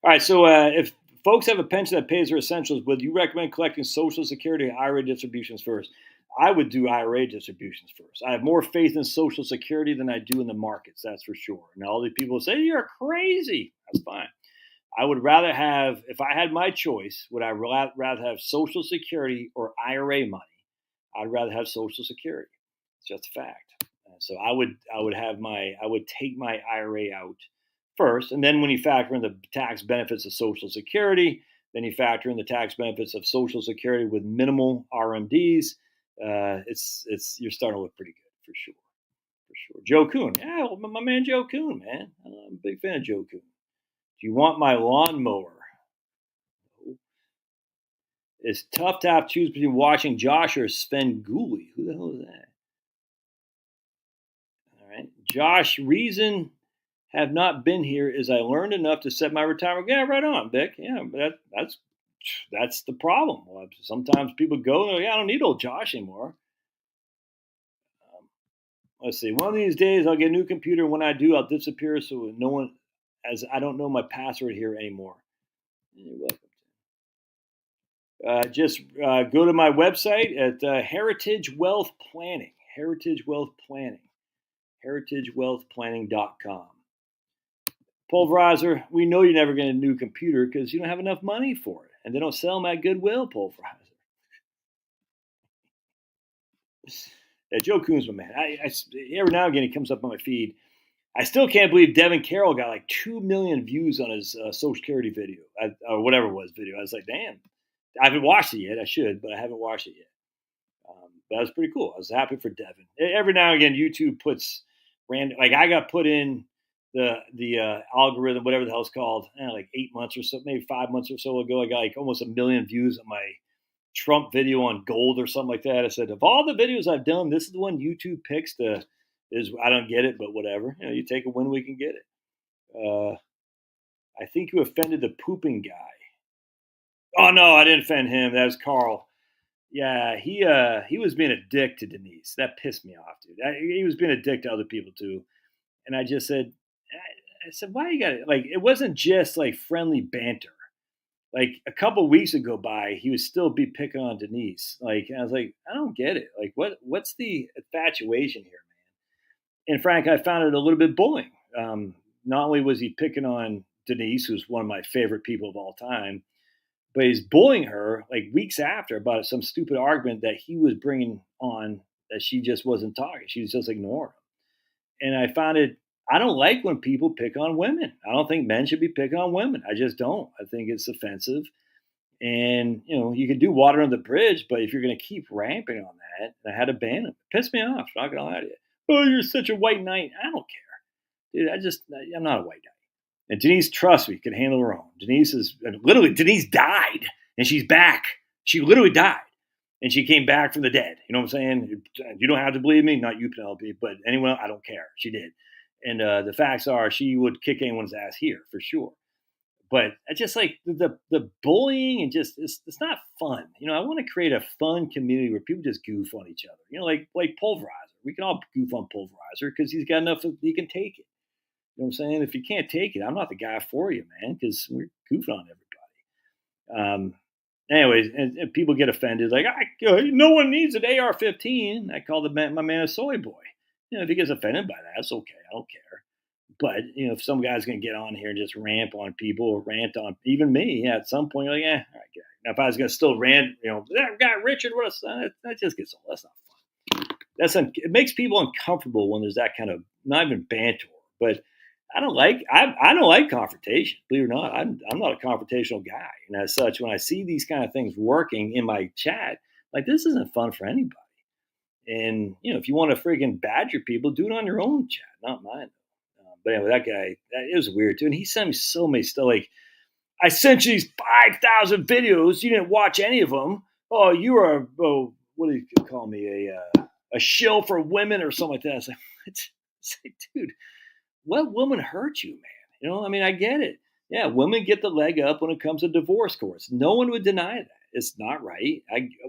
right, so if folks have a pension that pays their essentials, would you recommend collecting Social Security or IRA distributions first? I would do IRA distributions first. I have more faith in Social Security than I do in the markets, that's for sure. And all these people say, you're crazy. That's fine. I would rather have, if I had my choice, would I rather have Social Security or IRA money? I'd rather have Social Security. It's just a fact. So I would take my IRA out first, and then when you factor in the tax benefits of Social Security, then you factor in the tax benefits of Social Security with minimal RMDs. You're starting to look pretty good for sure. Joe Kuhn, yeah, well, my man Joe Kuhn, man, I'm a big fan of Joe Kuhn. Do you want my lawnmower? It's tough to have to choose between watching Josh or Sven Gooley. Who the hell is that? All right, Josh. Reason have not been here is I learned enough to set my retirement. Yeah, right on, Vic. Yeah, but that's the problem. Sometimes people go, I don't need old Josh anymore. Let's see. One of these days, I'll get a new computer. When I do, I'll disappear so no one, as I don't know my password here anymore. You're welcome. Just go to my website at Heritage Wealth Planning. Heritage Wealth Planning. HeritageWealthPlanning.com. Pulverizer, we know you're never getting a new computer because you don't have enough money for it. And they don't sell them at Goodwill, Pulverizer. Joe Coons, my man. Every now and again, he comes up on my feed. I still can't believe Devin Carroll got like 2 million views on his Social Security video, or whatever it was video. I was like, damn. I haven't watched it yet. I should, but I haven't watched it yet. But that was pretty cool. I was happy for Devin. Every now and again, YouTube puts random, like I got put in the algorithm, whatever the hell it's called, like 8 months or so, maybe 5 months or so ago. I got like almost 1 million views on my Trump video on gold or something like that. I said, of all the videos I've done, this is the one YouTube picks I don't get it, but whatever. You take it when we can get it. I think you offended the pooping guy. Oh no, I didn't offend him. That was Carl. Yeah, he was being a dick to Denise. That pissed me off, dude. He was being a dick to other people too. And I just said, why you got it? Like, it wasn't just like friendly banter. Like a couple of weeks ago by, he would still be picking on Denise. Like, I was like, I don't get it. Like, what's the infatuation here, man? And Frank, I found it a little bit bullying. Not only was he picking on Denise, who's one of my favorite people of all time, but he's bullying her like weeks after about some stupid argument that he was bringing on that she just wasn't talking. She was just ignoring him. And I found it, I don't like when people pick on women. I don't think men should be picking on women. I just don't. I think it's offensive. And, you can do water on the bridge, but if you're going to keep ramping on that, I had to ban him. It pissed me off. I'm not going to lie to you. Oh, you're such a white knight. I don't care. Dude, I'm not a white knight. And Denise, trust me, can handle her own. Denise died and she's back. She literally died and she came back from the dead. You know what I'm saying? You don't have to believe me, not you, Penelope, but anyone else, I don't care. She did. And the facts are she would kick anyone's ass here for sure. But I just like the bullying and just, it's not fun. I want to create a fun community where people just goof on each other. Like Pulverizer. We can all goof on Pulverizer because he's got enough, he can take it. You know what I'm saying? If you can't take it, I'm not the guy for you, man, because we're goofing on everybody. Anyways, and people get offended. Like, no one needs an AR-15. I call my man a soy boy. If he gets offended by that, that's okay. I don't care. But, if some guy's going to get on here and just ramp on people or rant on even me, at some point, you're like, all right, okay. Now, if I was going to still rant, that guy Richard, that just gets old. That's not fun. It makes people uncomfortable when there's that kind of, not even banter, but I don't like confrontation. Believe it or not, I'm not a confrontational guy. And as such, when I see these kind of things working in my chat, like, this isn't fun for anybody. And, if you want to friggin' badger people, do it on your own chat, not mine. But anyway, that guy, it was weird too. And he sent me so many stuff. Like, I sent you these 5,000 videos. You didn't watch any of them. Oh, you are, what do you call me? A shill for women or something like that. It's like, dude, what woman hurt you, man? You know, I mean, I get it. Yeah, women get the leg up when it comes to divorce courts. No one would deny that. It's not right.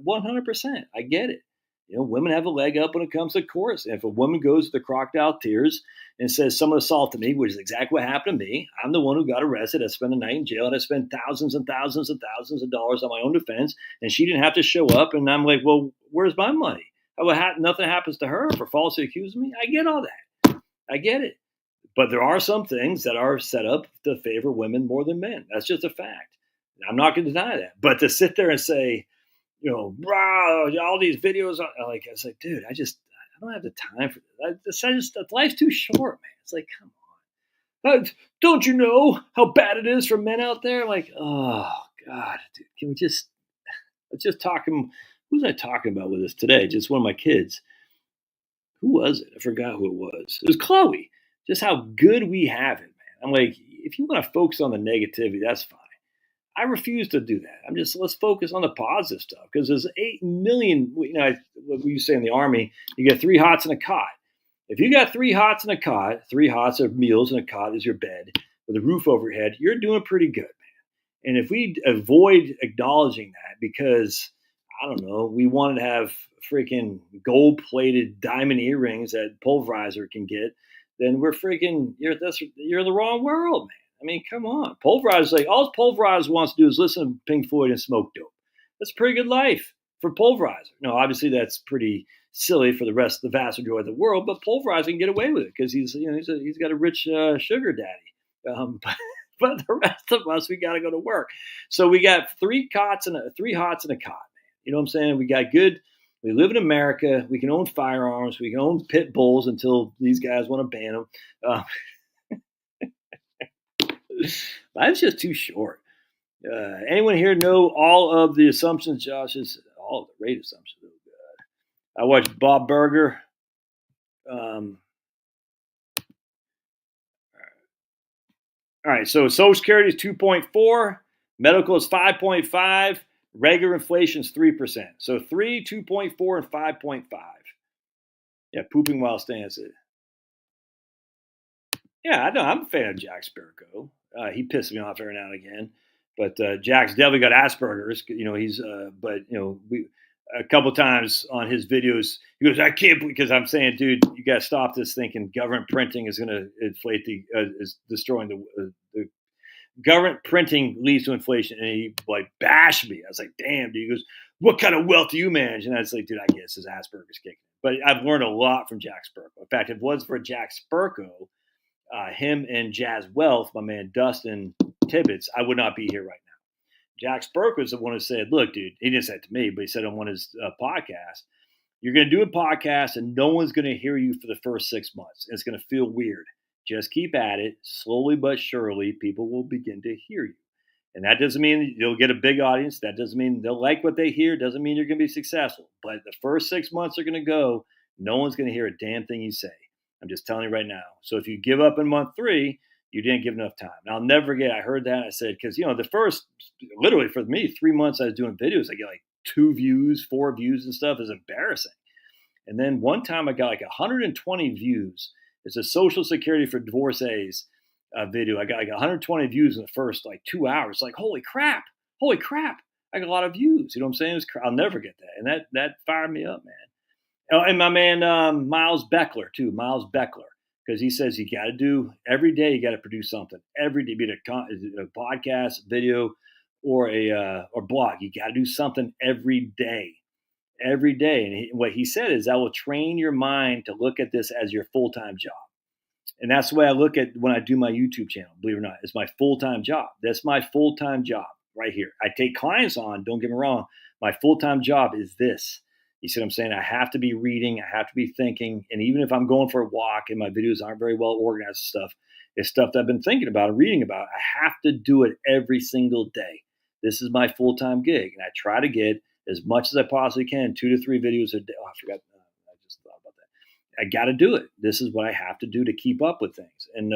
100%. I get it. You know, women have a leg up when it comes to courts. And if a woman goes to the crocodile tears and says someone assaulted me, which is exactly what happened to me, I'm the one who got arrested. I spent a night in jail and I spent thousands and thousands and thousands of dollars on my own defense. And she didn't have to show up. And I'm like, well, where's my money? Nothing happens to her for falsely accusing me. I get all that. I get it. But there are some things that are set up to favor women more than men. That's just a fact. I'm not going to deny that. But to sit there and say, you know, wow, all these videos, I was like, dude, I don't have the time for this. Life's too short, man. It's like, come on. Don't you know how bad it is for men out there? I'm like, oh, God, dude, can we let's just talk. Who's I talking about with us today? Just one of my kids. Who was it? I forgot who it was. It was Chloe. Just how good we have it, man. I'm like, if you want to focus on the negativity, that's fine. I refuse to do that. Let's focus on the positive stuff because there's 8 million, what we used to say in the Army, you get 3 hots and a cot. If you got 3 hots and a cot, 3 hots are meals and a cot is your bed with a roof over your head, you're doing pretty good, man. And if we avoid acknowledging that because, I don't know, we wanted to have freaking gold-plated diamond earrings that Pulverizer can get, then we're freaking, you're in the wrong world, man. I mean, come on. Pulverizer's like, all Pulverizer wants to do is listen to Pink Floyd and smoke dope. That's a pretty good life for Pulverizer. No, obviously that's pretty silly for the vast majority of the world, but Pulverizer can get away with it because he's got a rich sugar daddy. But the rest of us, we got to go to work. So we got 3 hots and a cot, man. You know what I'm saying? We got good. We live in America. We can own firearms. We can own pit bulls until these guys want to ban them. Life's just too short. Anyone here know all of the assumptions? Josh's all of the rate assumptions. Oh God. I watched Bob Burger. All right. So Social Security is 2.4, medical is 5.5, regular inflation is 3%. So 3, 2.4, and 5.5. Yeah, pooping while standing. Yeah, I know. I'm a fan of Jack Sparrow. He pisses me off every now and again, but Jack's definitely got Asperger's. You know, he's but you know, we a couple times on his videos, he goes, "I can't," because I'm saying, dude, you got to stop this thinking government printing is going to inflate is destroying the government printing leads to inflation, and he like bashed me. I was like, "Damn, dude." He goes, "What kind of wealth do you manage?" And I was like, "Dude, I guess his Asperger's kicking." But I've learned a lot from Jack Sparrow. In fact, if it was for Jack Sparrow, him and Jazz Wealth, my man Dustin Tibbetts, I would not be here right now. Jack Sparrow was the one who said, look, dude, he didn't say it to me, but he said on one of his podcasts, you're going to do a podcast and no one's going to hear you for the first 6 months. It's going to feel weird. Just keep at it. Slowly but surely, people will begin to hear you. And that doesn't mean you'll get a big audience. That doesn't mean they'll like what they hear. Doesn't mean you're going to be successful. But the first 6 months are going to go. No one's going to hear a damn thing you say. I'm just telling you right now. So if you give up in month 3, you didn't give enough time. And I'll never forget, I heard that. I said, because, the first, literally for me, 3 months I was doing videos. I get like 2 views, 4 views and stuff. It's embarrassing. And then one time I got like 120 views. It's a Social Security for divorcees video. I got like 120 views in the first like 2 hours. Like, holy crap. I got a lot of views. You know what I'm saying? I'll never forget that. And that fired me up, man. Oh, and my man Miles Beckler too. Miles Beckler, because he says you got to do every day. You got to produce something every day, be it a podcast, video, or or blog. You got to do something every day. And what he said is that will train your mind to look at this as your full-time job. And that's the way I look at when I do my YouTube channel. Believe it or not, it's my full-time job. That's my full-time job right here. I take clients on. Don't get me wrong. My full-time job is this. You see what I'm saying? I have to be reading. I have to be thinking. And even if I'm going for a walk and my videos aren't very well organized and stuff, it's stuff that I've been thinking about and reading about. I have to do it every single day. This is my full-time gig. And I try to get as much as I possibly can, 2 to 3 videos a day. Oh, I forgot. I just thought about I got to do it. This is what I have to do to keep up with things. And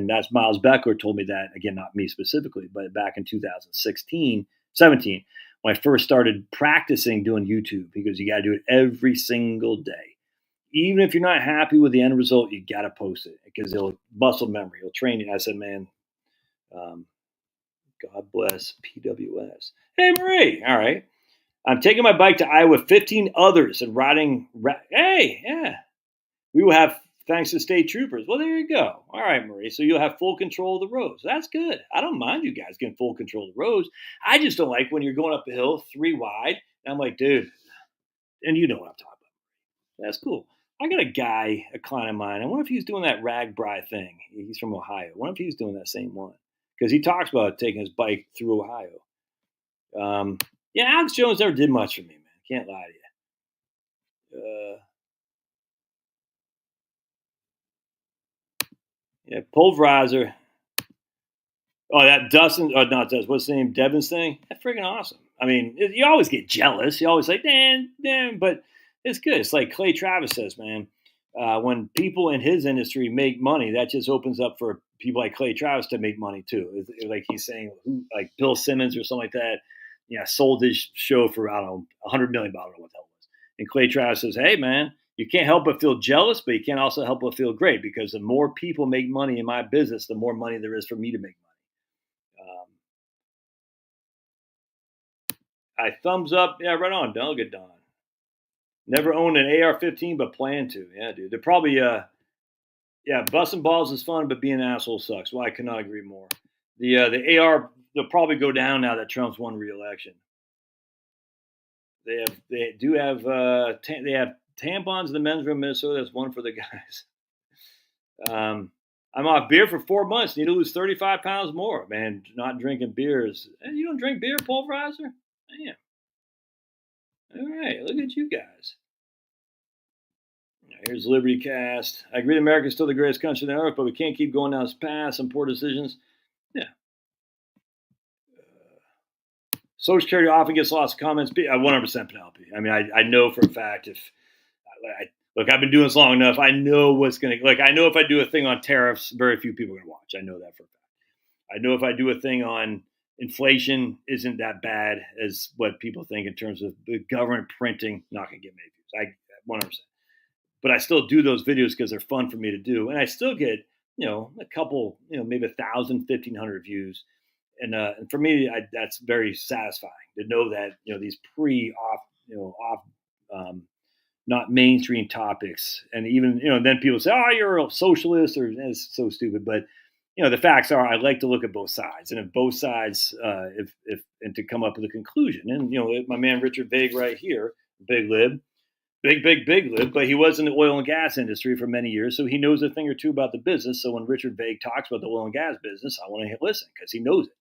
that's Miles Beckler told me that, again, not me specifically, but back in 2016, 17, when I first started practicing doing YouTube, because you got to do it every single day. Even if you're not happy with the end result, you got to post it because it'll muscle memory. It'll train you. And I said, man, God bless PWS. Hey, Marie. All right. I'm taking my bike to Iowa with 15 others and riding. Hey, yeah. We will have, thanks to state troopers. Well, there you go. All right, Marie. So you'll have full control of the roads. That's good. I don't mind you guys getting full control of the roads. I just don't like when you're going up the hill 3 wide. And I'm like, dude, and you know what I'm talking about. That's cool. I got a guy, a client of mine. I wonder if he's doing that RAGBRAI thing. He's from Ohio. I wonder if he's doing that same one. Because he talks about taking his bike through Ohio. Yeah, Alex Jones never did much for me, man. Can't lie to you. Yeah, pulverizer. Oh, that Dustin, or not Dustin, what's his name? Devin's thing? That's freaking awesome. I mean, you always get jealous. You always like, damn, but it's good. It's like Clay Travis says, man. When people in his industry make money, that just opens up for people like Clay Travis to make money too. It's like he's saying, like Bill Simmons or something like that. Yeah, sold his show for, I don't know, $100 million, what the hell it was. And Clay Travis says, hey, man, you can't help but feel jealous, but you can't also help but feel great because the more people make money in my business, the more money there is for me to make money. I thumbs up. Yeah, right on. Delegate Don. Never owned an AR-15, but plan to. Yeah, dude. They're probably, yeah, busting balls is fun, but being an asshole sucks. Well, I cannot agree more. The AR, they'll probably go down now that Trump's won re-election. They have tampons in the men's room in Minnesota. That's one for the guys. I'm off beer for 4 months. Need to lose 35 pounds more. Man, not drinking beers. Hey, you don't drink beer, pulverizer? Damn. All right, look at you guys. Here's Liberty Cast. I agree America is still the greatest country on earth, but we can't keep going down this path. Some poor decisions. Yeah. Social Security often gets lots of comments. 100% Penelope. I mean, I know for a fact look, I've been doing this long enough. I know what's going to, like, I know if I do a thing on tariffs, very few people are going to watch. I know that for a fact. I know if I do a thing on inflation isn't that bad as what people think in terms of the government printing, not going to get many views. 100%. But I still do those videos because they're fun for me to do. And I still get, a couple, maybe 1,000, 1,500 views. And for me, that's very satisfying to know that, these not mainstream topics. And even, then people say, oh, you're a socialist, or it's so stupid. But, the facts are I like to look at both sides. And if both sides, and to come up with a conclusion. And, my man Richard Vague right here, big lib, big lib, but he was in the oil and gas industry for many years. So he knows a thing or two about the business. So when Richard Vague talks about the oil and gas business, I want to listen because he knows it.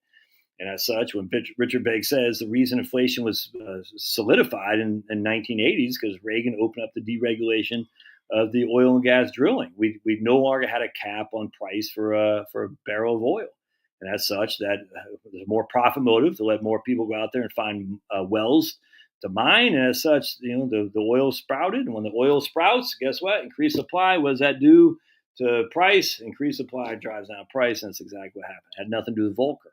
And as such, when Richard Vague says the reason inflation was solidified in 1980s because Reagan opened up the deregulation of the oil and gas drilling. We no longer had a cap on price for a barrel of oil. And as such, that there's more profit motive to let more people go out there and find wells to mine. And as such, the oil sprouted. And when the oil sprouts, guess what? Increased supply. What does that do to price? Increased supply drives down price. And that's exactly what happened. It had nothing to do with Volcker.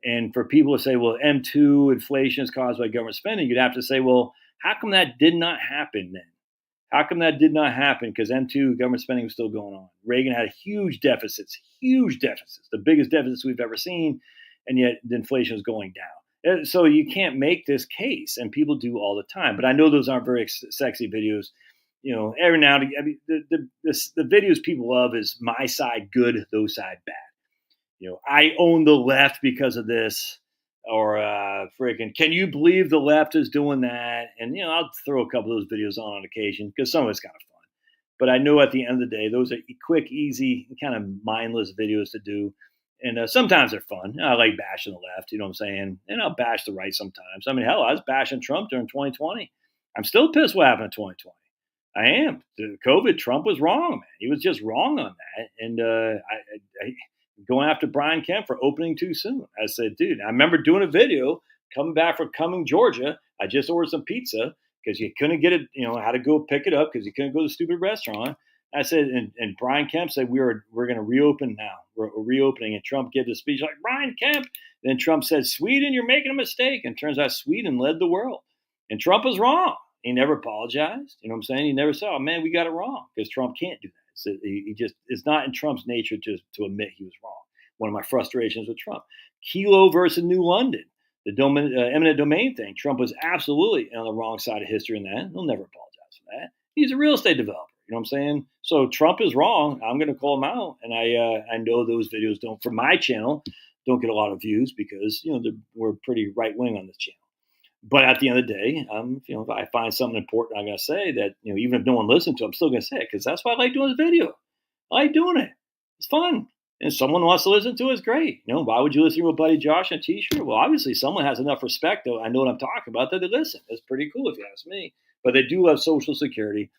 And for people to say, well, M2 inflation is caused by government spending, you'd have to say, well, how come that did not happen then? How come that did not happen? Because M2 government spending was still going on. Reagan had huge deficits, the biggest deficits we've ever seen, and yet the inflation was going down. So you can't make this case, and people do all the time. But I know those aren't very sexy videos. Every now and again, the videos people love is my side good, those side bad. I own the left because of this, or freaking, can you believe the left is doing that? And, I'll throw a couple of those videos on occasion because some of it's kind of fun. But I know at the end of the day, those are quick, easy, kind of mindless videos to do. And sometimes they're fun. I like bashing the left, you know what I'm saying? And I'll bash the right sometimes. I mean, hell, I was bashing Trump during 2020. I'm still pissed what happened in 2020. I am. COVID, Trump was wrong, man. He was just wrong on that. And I going after Brian Kemp for opening too soon. I said, dude, I remember doing a video coming back from Cumming, Georgia. I just ordered some pizza because you couldn't get it, I had to go pick it up because you couldn't go to the stupid restaurant. I said, and Brian Kemp said we're going to reopen now. We're reopening, and Trump gave the speech like Brian Kemp. Then Trump said, "Sweden, you're making a mistake," and turns out Sweden led the world, and Trump was wrong. He never apologized. You know what I'm saying? He never said, "Oh man, we got it wrong," because Trump can't do that. So he just it's not in Trump's nature to admit he was wrong. One of my frustrations with Trump. Kilo versus New London, the eminent domain thing. Trump was absolutely on the wrong side of history in that. He'll never apologize for that. He's a real estate developer. You know what I'm saying? So Trump is wrong. I'm going to call him out, and I know those videos don't for my channel don't get a lot of views because we're pretty right wing on this channel. But at the end of the day, if I find something important, I'm going to say that even if no one listens to it, I'm still going to say it because that's why I like doing this video. I like doing it. It's fun. And if someone wants to listen to it, it's great. Why would you listen to a buddy Josh on a t-shirt? Well, obviously someone has enough respect, though. I know what I'm talking about, that they listen. It's pretty cool if you ask me. But they do love Social Security.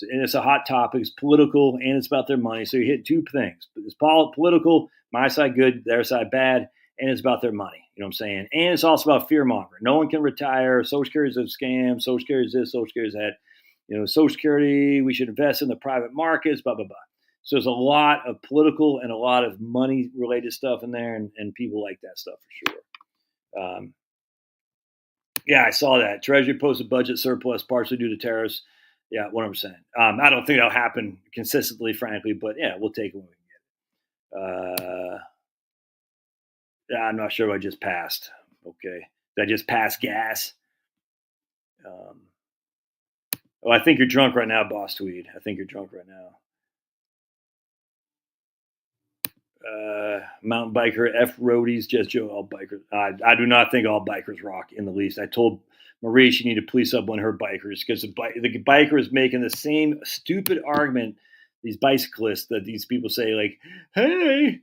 And it's a hot topic. It's political, and it's about their money. So you hit two things. It's political, my side good, their side bad, and it's about their money. You know what I'm saying? And it's also about fear-mongering. No one can retire. Social Security is a scam. Social Security is this. Social Security is that. Social Security, we should invest in the private markets, blah, blah, blah. So there's a lot of political and a lot of money-related stuff in there, and people like that stuff for sure. Yeah, I saw that. Treasury posted budget surplus partially due to tariffs. Yeah, 100%. I don't think that'll happen consistently, frankly, but yeah, we'll take it when we can get it. Yeah, I'm not sure what I just passed. Okay. Did I just pass gas? I think you're drunk right now, Boss Tweed. I think you're drunk right now. Mountain biker, F roadies, just Joe, all bikers. I do not think all bikers rock in the least. I told Marie she needed to police up on her bikers because the biker is making the same stupid argument, these bicyclists, that these people say, like, hey,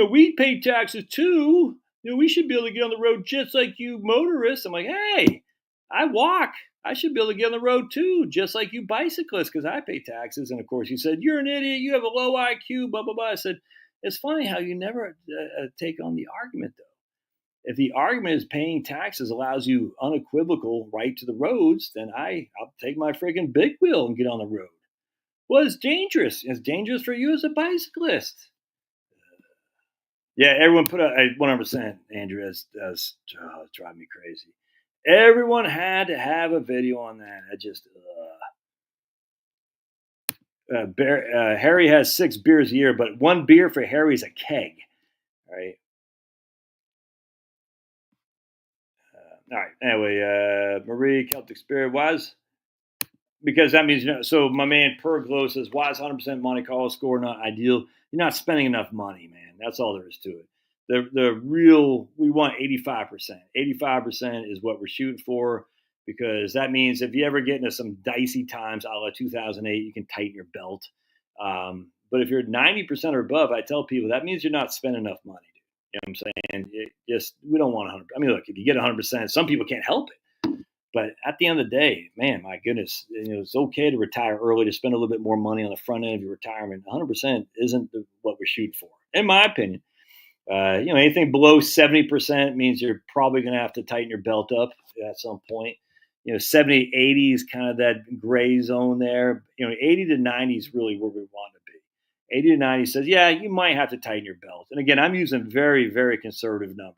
we pay taxes too. We should be able to get on the road just like you motorists. I'm like, hey, I walk. I should be able to get on the road too, just like you bicyclists, because I pay taxes. And of course, he said, you're an idiot. You have a low IQ, blah, blah, blah. I said, it's funny how you never take on the argument, though. If the argument is paying taxes allows you unequivocal right to the roads, then I'll take my freaking big wheel and get on the road. Well, it's dangerous. It's dangerous for you as a bicyclist. Yeah, everyone put 100%, Andrew. That's driving me crazy. Everyone had to have a video on that. I just... Harry has 6 beers a year, but 1 beer for Harry is a keg. All right. All right. Anyway, Marie, Celtic Spirit was because that means So my man Perglo says, "Why is 100% Monte Carlo score not ideal? You're not spending enough money, man. That's all there is to it. The real we want 85%. 85% is what we're shooting for." Because that means if you ever get into some dicey times, a la 2008, you can tighten your belt. But if you're 90% or above, I tell people that means you're not spending enough money. You know what I'm saying? We don't want 100. I mean, look, if you get 100%, some people can't help it. But at the end of the day, man, my goodness, it's okay to retire early, to spend a little bit more money on the front end of your retirement. 100% isn't what we're shooting for, in my opinion. Anything below 70% means you're probably going to have to tighten your belt up at some point. 70, 80 is kind of that gray zone there. 80 to 90 is really where we want to be. 80 to 90 says, yeah, you might have to tighten your belt. And again, I'm using very, very conservative numbers.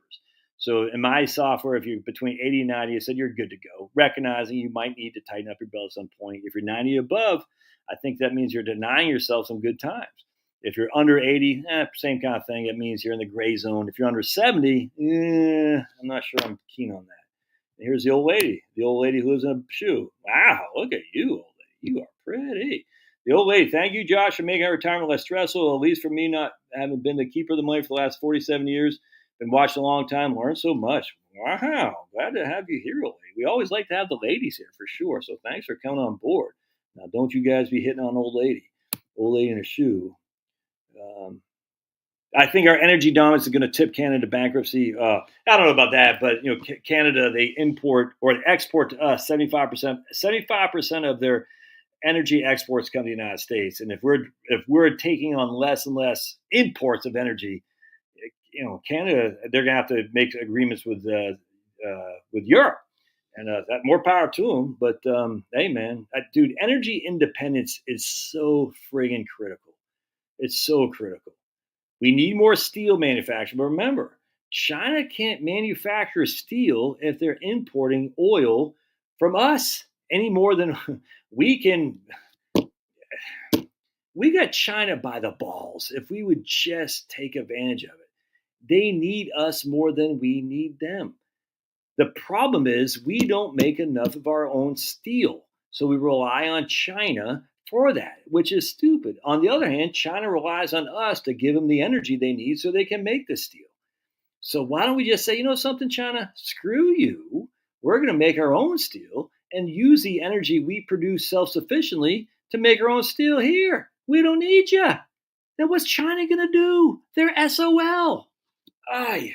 So in my software, if you're between 80 and 90, I said you're good to go, recognizing you might need to tighten up your belt at some point. If you're 90 above, I think that means you're denying yourself some good times. If you're under 80, same kind of thing. It means you're in the gray zone. If you're under 70, I'm not sure I'm keen on that. Here's the old lady who lives in a shoe. Wow, look at you, old lady. You are pretty. The old lady, thank you, Josh, for making our retirement less stressful, at least for me, not having been the keeper of the money for the last 47 years. Been watching a long time, learned so much. Wow, glad to have you here, old lady. We always like to have the ladies here for sure, so thanks for coming on board. Now, don't you guys be hitting on old lady in a shoe. I think our energy dominance is going to tip Canada to bankruptcy. I don't know about that, but Canada, they import or export to us 75%. 75% of their energy exports come to the United States, and if we're taking on less and less imports of energy, Canada, they're going to have to make agreements with Europe. And that more power to them. But hey, man, dude, energy independence is so friggin' critical. It's so critical. We need more steel manufacturing. But remember, China can't manufacture steel if they're importing oil from us any more than we can. We got China by the balls if we would just take advantage of it. They need us more than we need them. The problem is we don't make enough of our own steel. So we rely on China for that, which is stupid. On the other hand, China relies on us to give them the energy they need so they can make the steel. So why don't we just say, you know something, China? Screw you. We're going to make our own steel and use the energy we produce self sufficiently to make our own steel here. We don't need you. Then what's China going to do? They're SOL. Ay,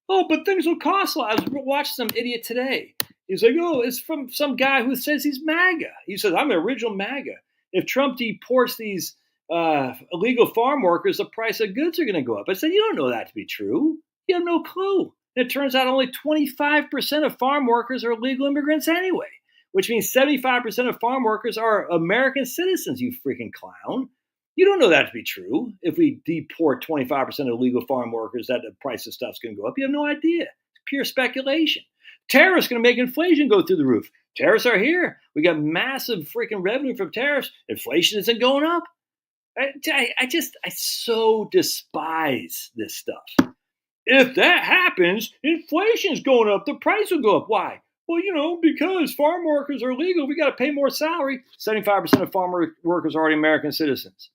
oh, but things will cost a lot. I was watching some idiot today. He's like, oh, it's from some guy who says he's MAGA. He says, I'm the original MAGA. If Trump deports these illegal farm workers, the price of goods are going to go up. I said, you don't know that to be true. You have no clue. And it turns out only 25% of farm workers are illegal immigrants anyway, which means 75% of farm workers are American citizens, you freaking clown. You don't know that to be true. If we deport 25% of illegal farm workers, that the price of stuff's going to go up. You have no idea. It's pure speculation. Tariffs going to make inflation go through the roof. Tariffs are here. We got massive freaking revenue from tariffs. Inflation isn't going up. I so despise this stuff. If that happens, inflation's going up. The price will go up. Why? Well, because farm workers are illegal, we got to pay more salary. 75% of farm workers are already American citizens.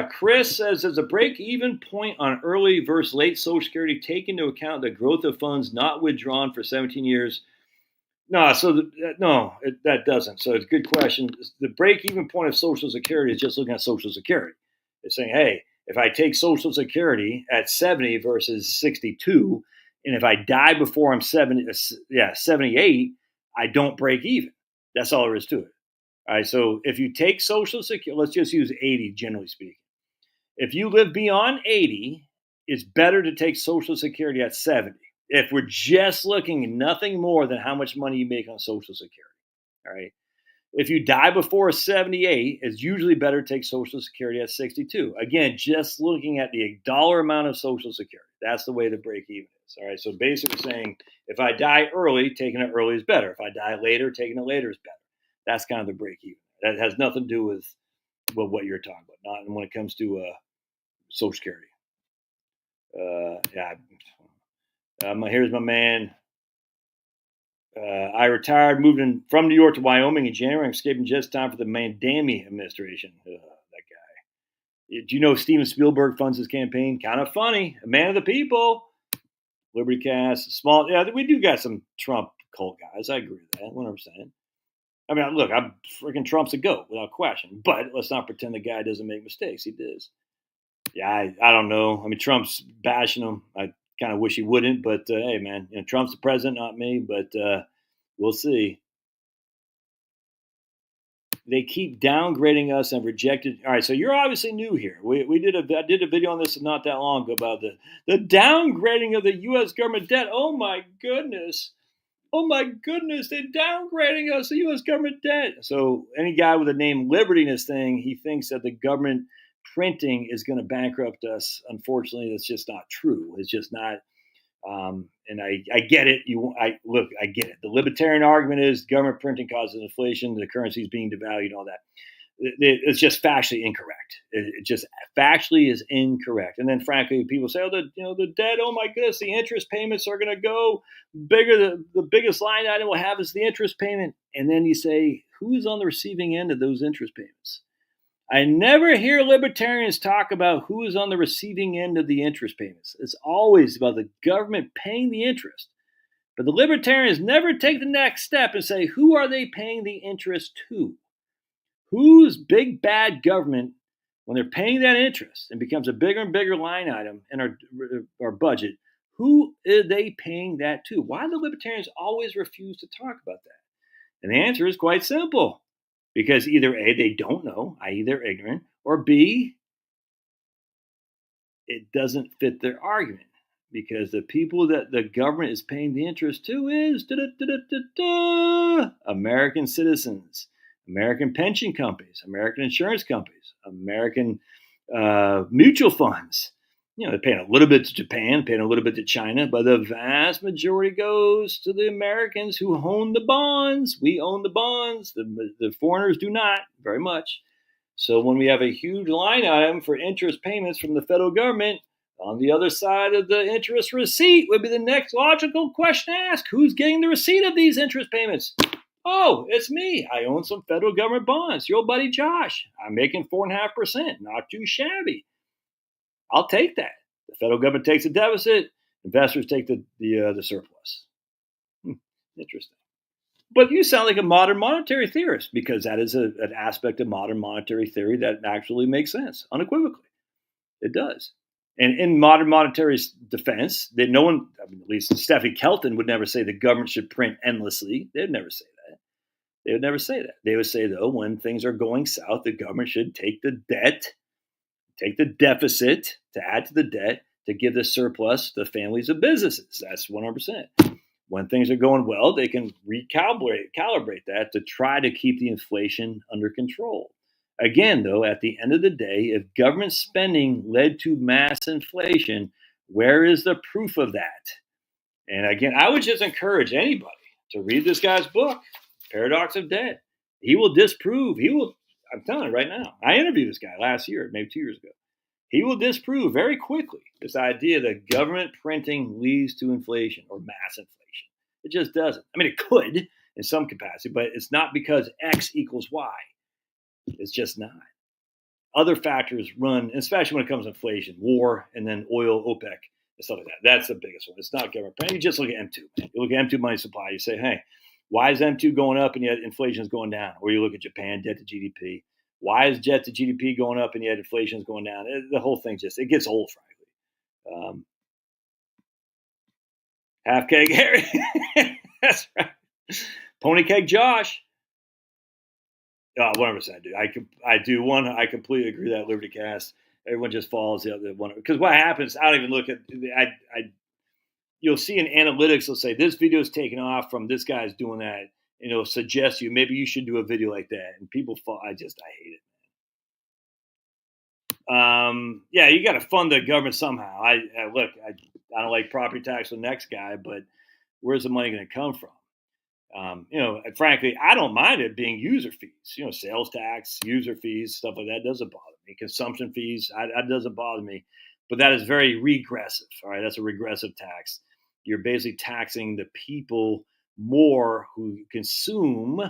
Chris says, does a break-even point on early versus late Social Security take into account the growth of funds not withdrawn for 17 years? No, that doesn't. So it's a good question. The break-even point of Social Security is just looking at Social Security. It's saying, hey, if I take Social Security at 70 versus 62, and if I die before I'm 78, I don't break even. That's all there is to it. All right, so if you take Social Security, let's just use 80, generally speaking. If you live beyond 80, it's better to take Social Security at 70. If we're just looking at nothing more than how much money you make on Social Security, all right? If you die before 78, it's usually better to take Social Security at 62. Again, just looking at the dollar amount of Social Security. That's the way to break even is. All right, so basically saying if I die early, taking it early is better. If I die later, taking it later is better. That's kind of the break even. That has nothing to do with what you're talking about, not when it comes to Social Security. Here's my man. I retired, moved from New York to Wyoming in January. I'm escaping just time for the Mandami administration. That guy. Do you know Steven Spielberg funds his campaign? Kind of funny. A man of the people. Liberty Cast, small. Yeah, we do got some Trump cult guys. I agree with that 100%. I mean, look, I'm freaking Trump's a goat without question. But let's not pretend the guy doesn't make mistakes. He does. Yeah, I don't know. I mean, Trump's bashing him. I kind of wish he wouldn't, but hey, man, Trump's the president, not me. But we'll see. They keep downgrading us and rejected. All right, so you're obviously new here. I did a video on this not that long ago about the downgrading of the U.S. government debt. Oh my goodness. They're downgrading us, the U.S. government debt. So any guy with the name Liberty in this thing, he thinks that the government printing is going to bankrupt us. Unfortunately, that's just not true. It's just not. And I get it. I get it. The libertarian argument is government printing causes inflation, the currency is being devalued, all that. It's just factually incorrect. It just factually is incorrect. And then, frankly, people say, "Oh, the debt. Oh my goodness, the interest payments are going to go bigger. The biggest line item we'll have is the interest payment." And then you say, "Who's on the receiving end of those interest payments?" I never hear libertarians talk about who is on the receiving end of the interest payments. It's always about the government paying the interest. But the libertarians never take the next step and say, who are they paying the interest to? Who's big bad government, when they're paying that interest and becomes a bigger and bigger line item in our budget, who are they paying that to? Why do the libertarians always refuse to talk about that? And the answer is quite simple. Because either A, they don't know, i.e. they're ignorant, or B, it doesn't fit their argument because the people that the government is paying the interest to is American citizens, American pension companies, American insurance companies, American mutual funds. They're paying a little bit to Japan, paying a little bit to China, but the vast majority goes to the Americans who own the bonds. We own the bonds. The foreigners do not very much. So when we have a huge line item for interest payments from the federal government, on the other side of the interest receipt would be the next logical question to ask. Who's getting the receipt of these interest payments? Oh, it's me. I own some federal government bonds. Your buddy Josh. I'm making 4.5%. Not too shabby. I'll take that. The federal government takes a deficit. Investors take the surplus. Interesting. But you sound like a modern monetary theorist because that is an aspect of modern monetary theory that actually makes sense, unequivocally. It does. And in modern monetary defense, that no one, at least Steffi Kelton, would never say the government should print endlessly. They'd never say that. They would never say that. They would say, though, when things are going south, the government should take the debt, take the deficit to add to the debt to give the surplus to families of businesses. That's 100%. When things are going well, they can calibrate that to try to keep the inflation under control. Again, though, at the end of the day, if government spending led to mass inflation, where is the proof of that? And again, I would just encourage anybody to read this guy's book, Paradox of Debt. He will disprove, I'm telling you right now, I interviewed this guy last year, maybe 2 years ago. He will disprove very quickly this idea that government printing leads to inflation or mass inflation. It just doesn't. I mean, it could in some capacity, but it's not because X equals Y. It's just not. Other factors run, especially when it comes to inflation, war, and then oil, OPEC, and stuff like that. That's the biggest one. It's not government printing. You just look at M2. Man. You look at M2 money supply. You say, hey, why is M2 going up and yet inflation is going down? Or you look at Japan, debt to GDP. Why is debt to GDP going up and yet inflation is going down? The whole thing it gets old, frankly. Half keg Harry. That's right. Pony keg Josh. 100%, dude. I do one. I completely agree that Liberty Cast. Everyone just follows the other one because what happens? I don't even look at. You'll see in analytics. They'll say this video is taken off from this guy's doing that. Suggest maybe you should do a video like that, and people fall. I hate it. Yeah, you got to fund the government somehow. I don't like property tax for the next guy, but where's the money going to come from? Frankly, I don't mind it being user fees. Sales tax, user fees, stuff like that doesn't bother me. Consumption fees, that doesn't bother me. But that is very regressive. All right, that's a regressive tax. You're basically taxing the people more who consume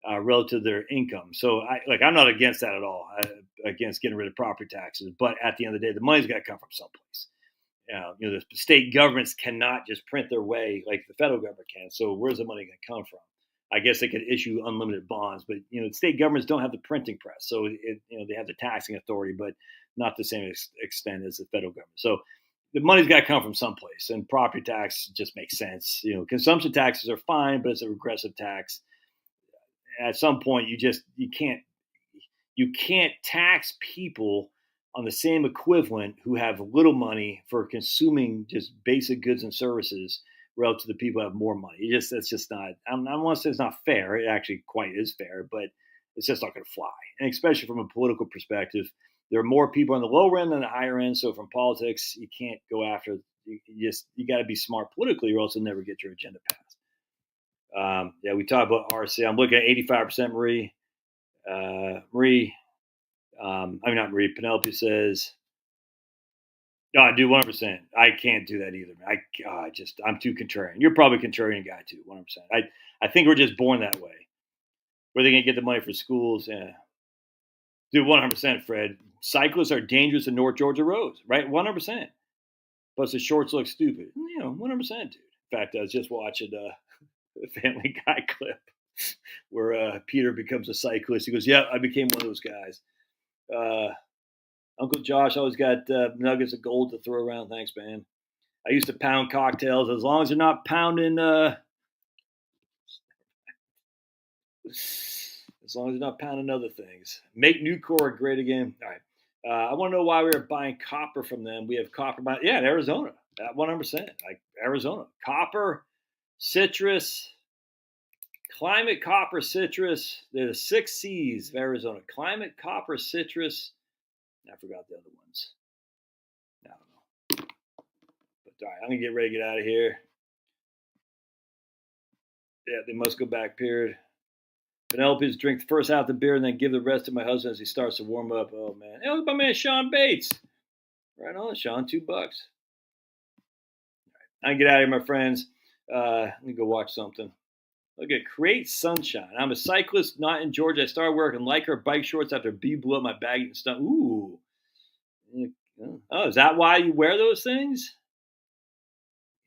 relative to their income. So I'm not against that at all. Against getting rid of property taxes, but at the end of the day, the money's got to come from someplace. The state governments cannot just print their way like the federal government can. So where's the money going to come from? I guess they could issue unlimited bonds, but state governments don't have the printing press, so they have the taxing authority, but not the same extent as the federal government. So the money's got to come from someplace, and property tax just makes sense. Consumption taxes are fine, but it's a regressive tax. At some point, you can't tax people on the same equivalent who have little money for consuming just basic goods and services relative to the people who have more money. That's just not, I don't want to say it's not fair. It actually quite is fair, but it's just not going to fly. And especially from a political perspective, there are more people on the lower end than the higher end. So from politics, you can't go after, you got to be smart politically or else you'll never get your agenda passed. We talked about RC. I'm looking at 85% Marie. Not Marie. Penelope says, "No, I do 100%. I can't do that either. I'm too contrarian. You're probably a contrarian guy too. 100%. I think we're just born that way. Where they gonna get the money for schools? Yeah, dude, 100%. Fred, cyclists are dangerous in North Georgia roads, right? 100%. Plus the shorts look stupid. 100%, dude. In fact, I was just watching a Family Guy clip where Peter becomes a cyclist. He goes, "Yeah, I became one of those guys." Uncle Josh always got nuggets of gold to throw around. Thanks, man. I used to pound cocktails as long as you're not pounding. As long as you're not pounding other things. Make Nucor great again. All right. I want to know why we were buying copper from them. We have copper, in Arizona, 100%. Like Arizona, copper, citrus, climate, copper, citrus. They're the 6 C's of Arizona: climate, copper, citrus. I forgot the other ones. I don't know. But all right, I'm gonna get ready to get out of here. Yeah, they must go back. Period. Penelope's drink the first half of the beer and then give the rest to my husband as he starts to warm up. Oh man, hey, look, my man Sean Bates. Right on, Sean. $2. I can get out of here, my friends. Let me go watch something. Look at Create Sunshine. I'm a cyclist, not in Georgia. I started wearing Lycra bike shorts after B blew up my bag and stuff. Ooh. Oh, is that why you wear those things?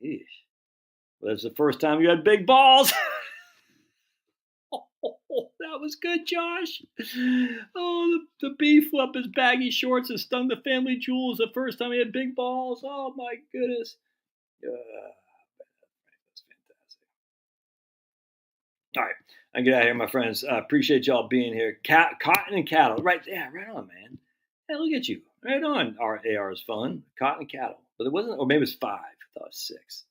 Eesh. Well, that's the first time you had big balls. Oh, that was good, Josh. Oh, the bee flew up his baggy shorts and stung the family jewels the first time he had big balls. Oh, my goodness. That's fantastic. All right. I get out of here, my friends. Appreciate y'all being here. Cotton and cattle. Right. Yeah, right on, man. Hey, look at you. Right on. AR is fun. Cotton and cattle. But it wasn't, or maybe it was 5. I thought it was 6.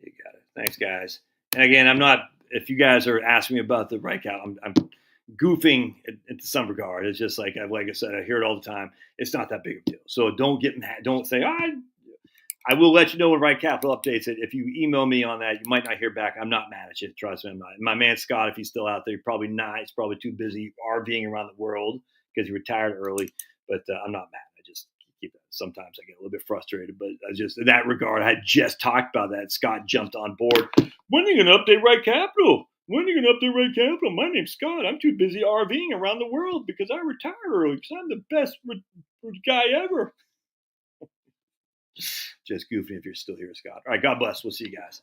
You got it. Thanks, guys. And again, I'm not, if you guys are asking me about the right cow, I'm goofing in some regard. It's just like I said, I hear it all the time. It's not that big of a deal. So don't get mad. Don't say, I will let you know when Right Capital updates it. If you email me on that, you might not hear back. I'm not mad at you. Trust me, I'm not. My man Scott, if he's still out there, probably not. He's probably too busy RVing around the world because he retired early. But I'm not mad. I just keep that. Sometimes I get a little bit frustrated, but I just in that regard, I had just talked about that. Scott jumped on board. When are you going to update Right Capital? When are you going to update Right Capital? My name's Scott. I'm too busy RVing around the world because I retired early because I'm the best guy ever. Just goofing if you're still here, Scott. All right, God bless. We'll see you guys.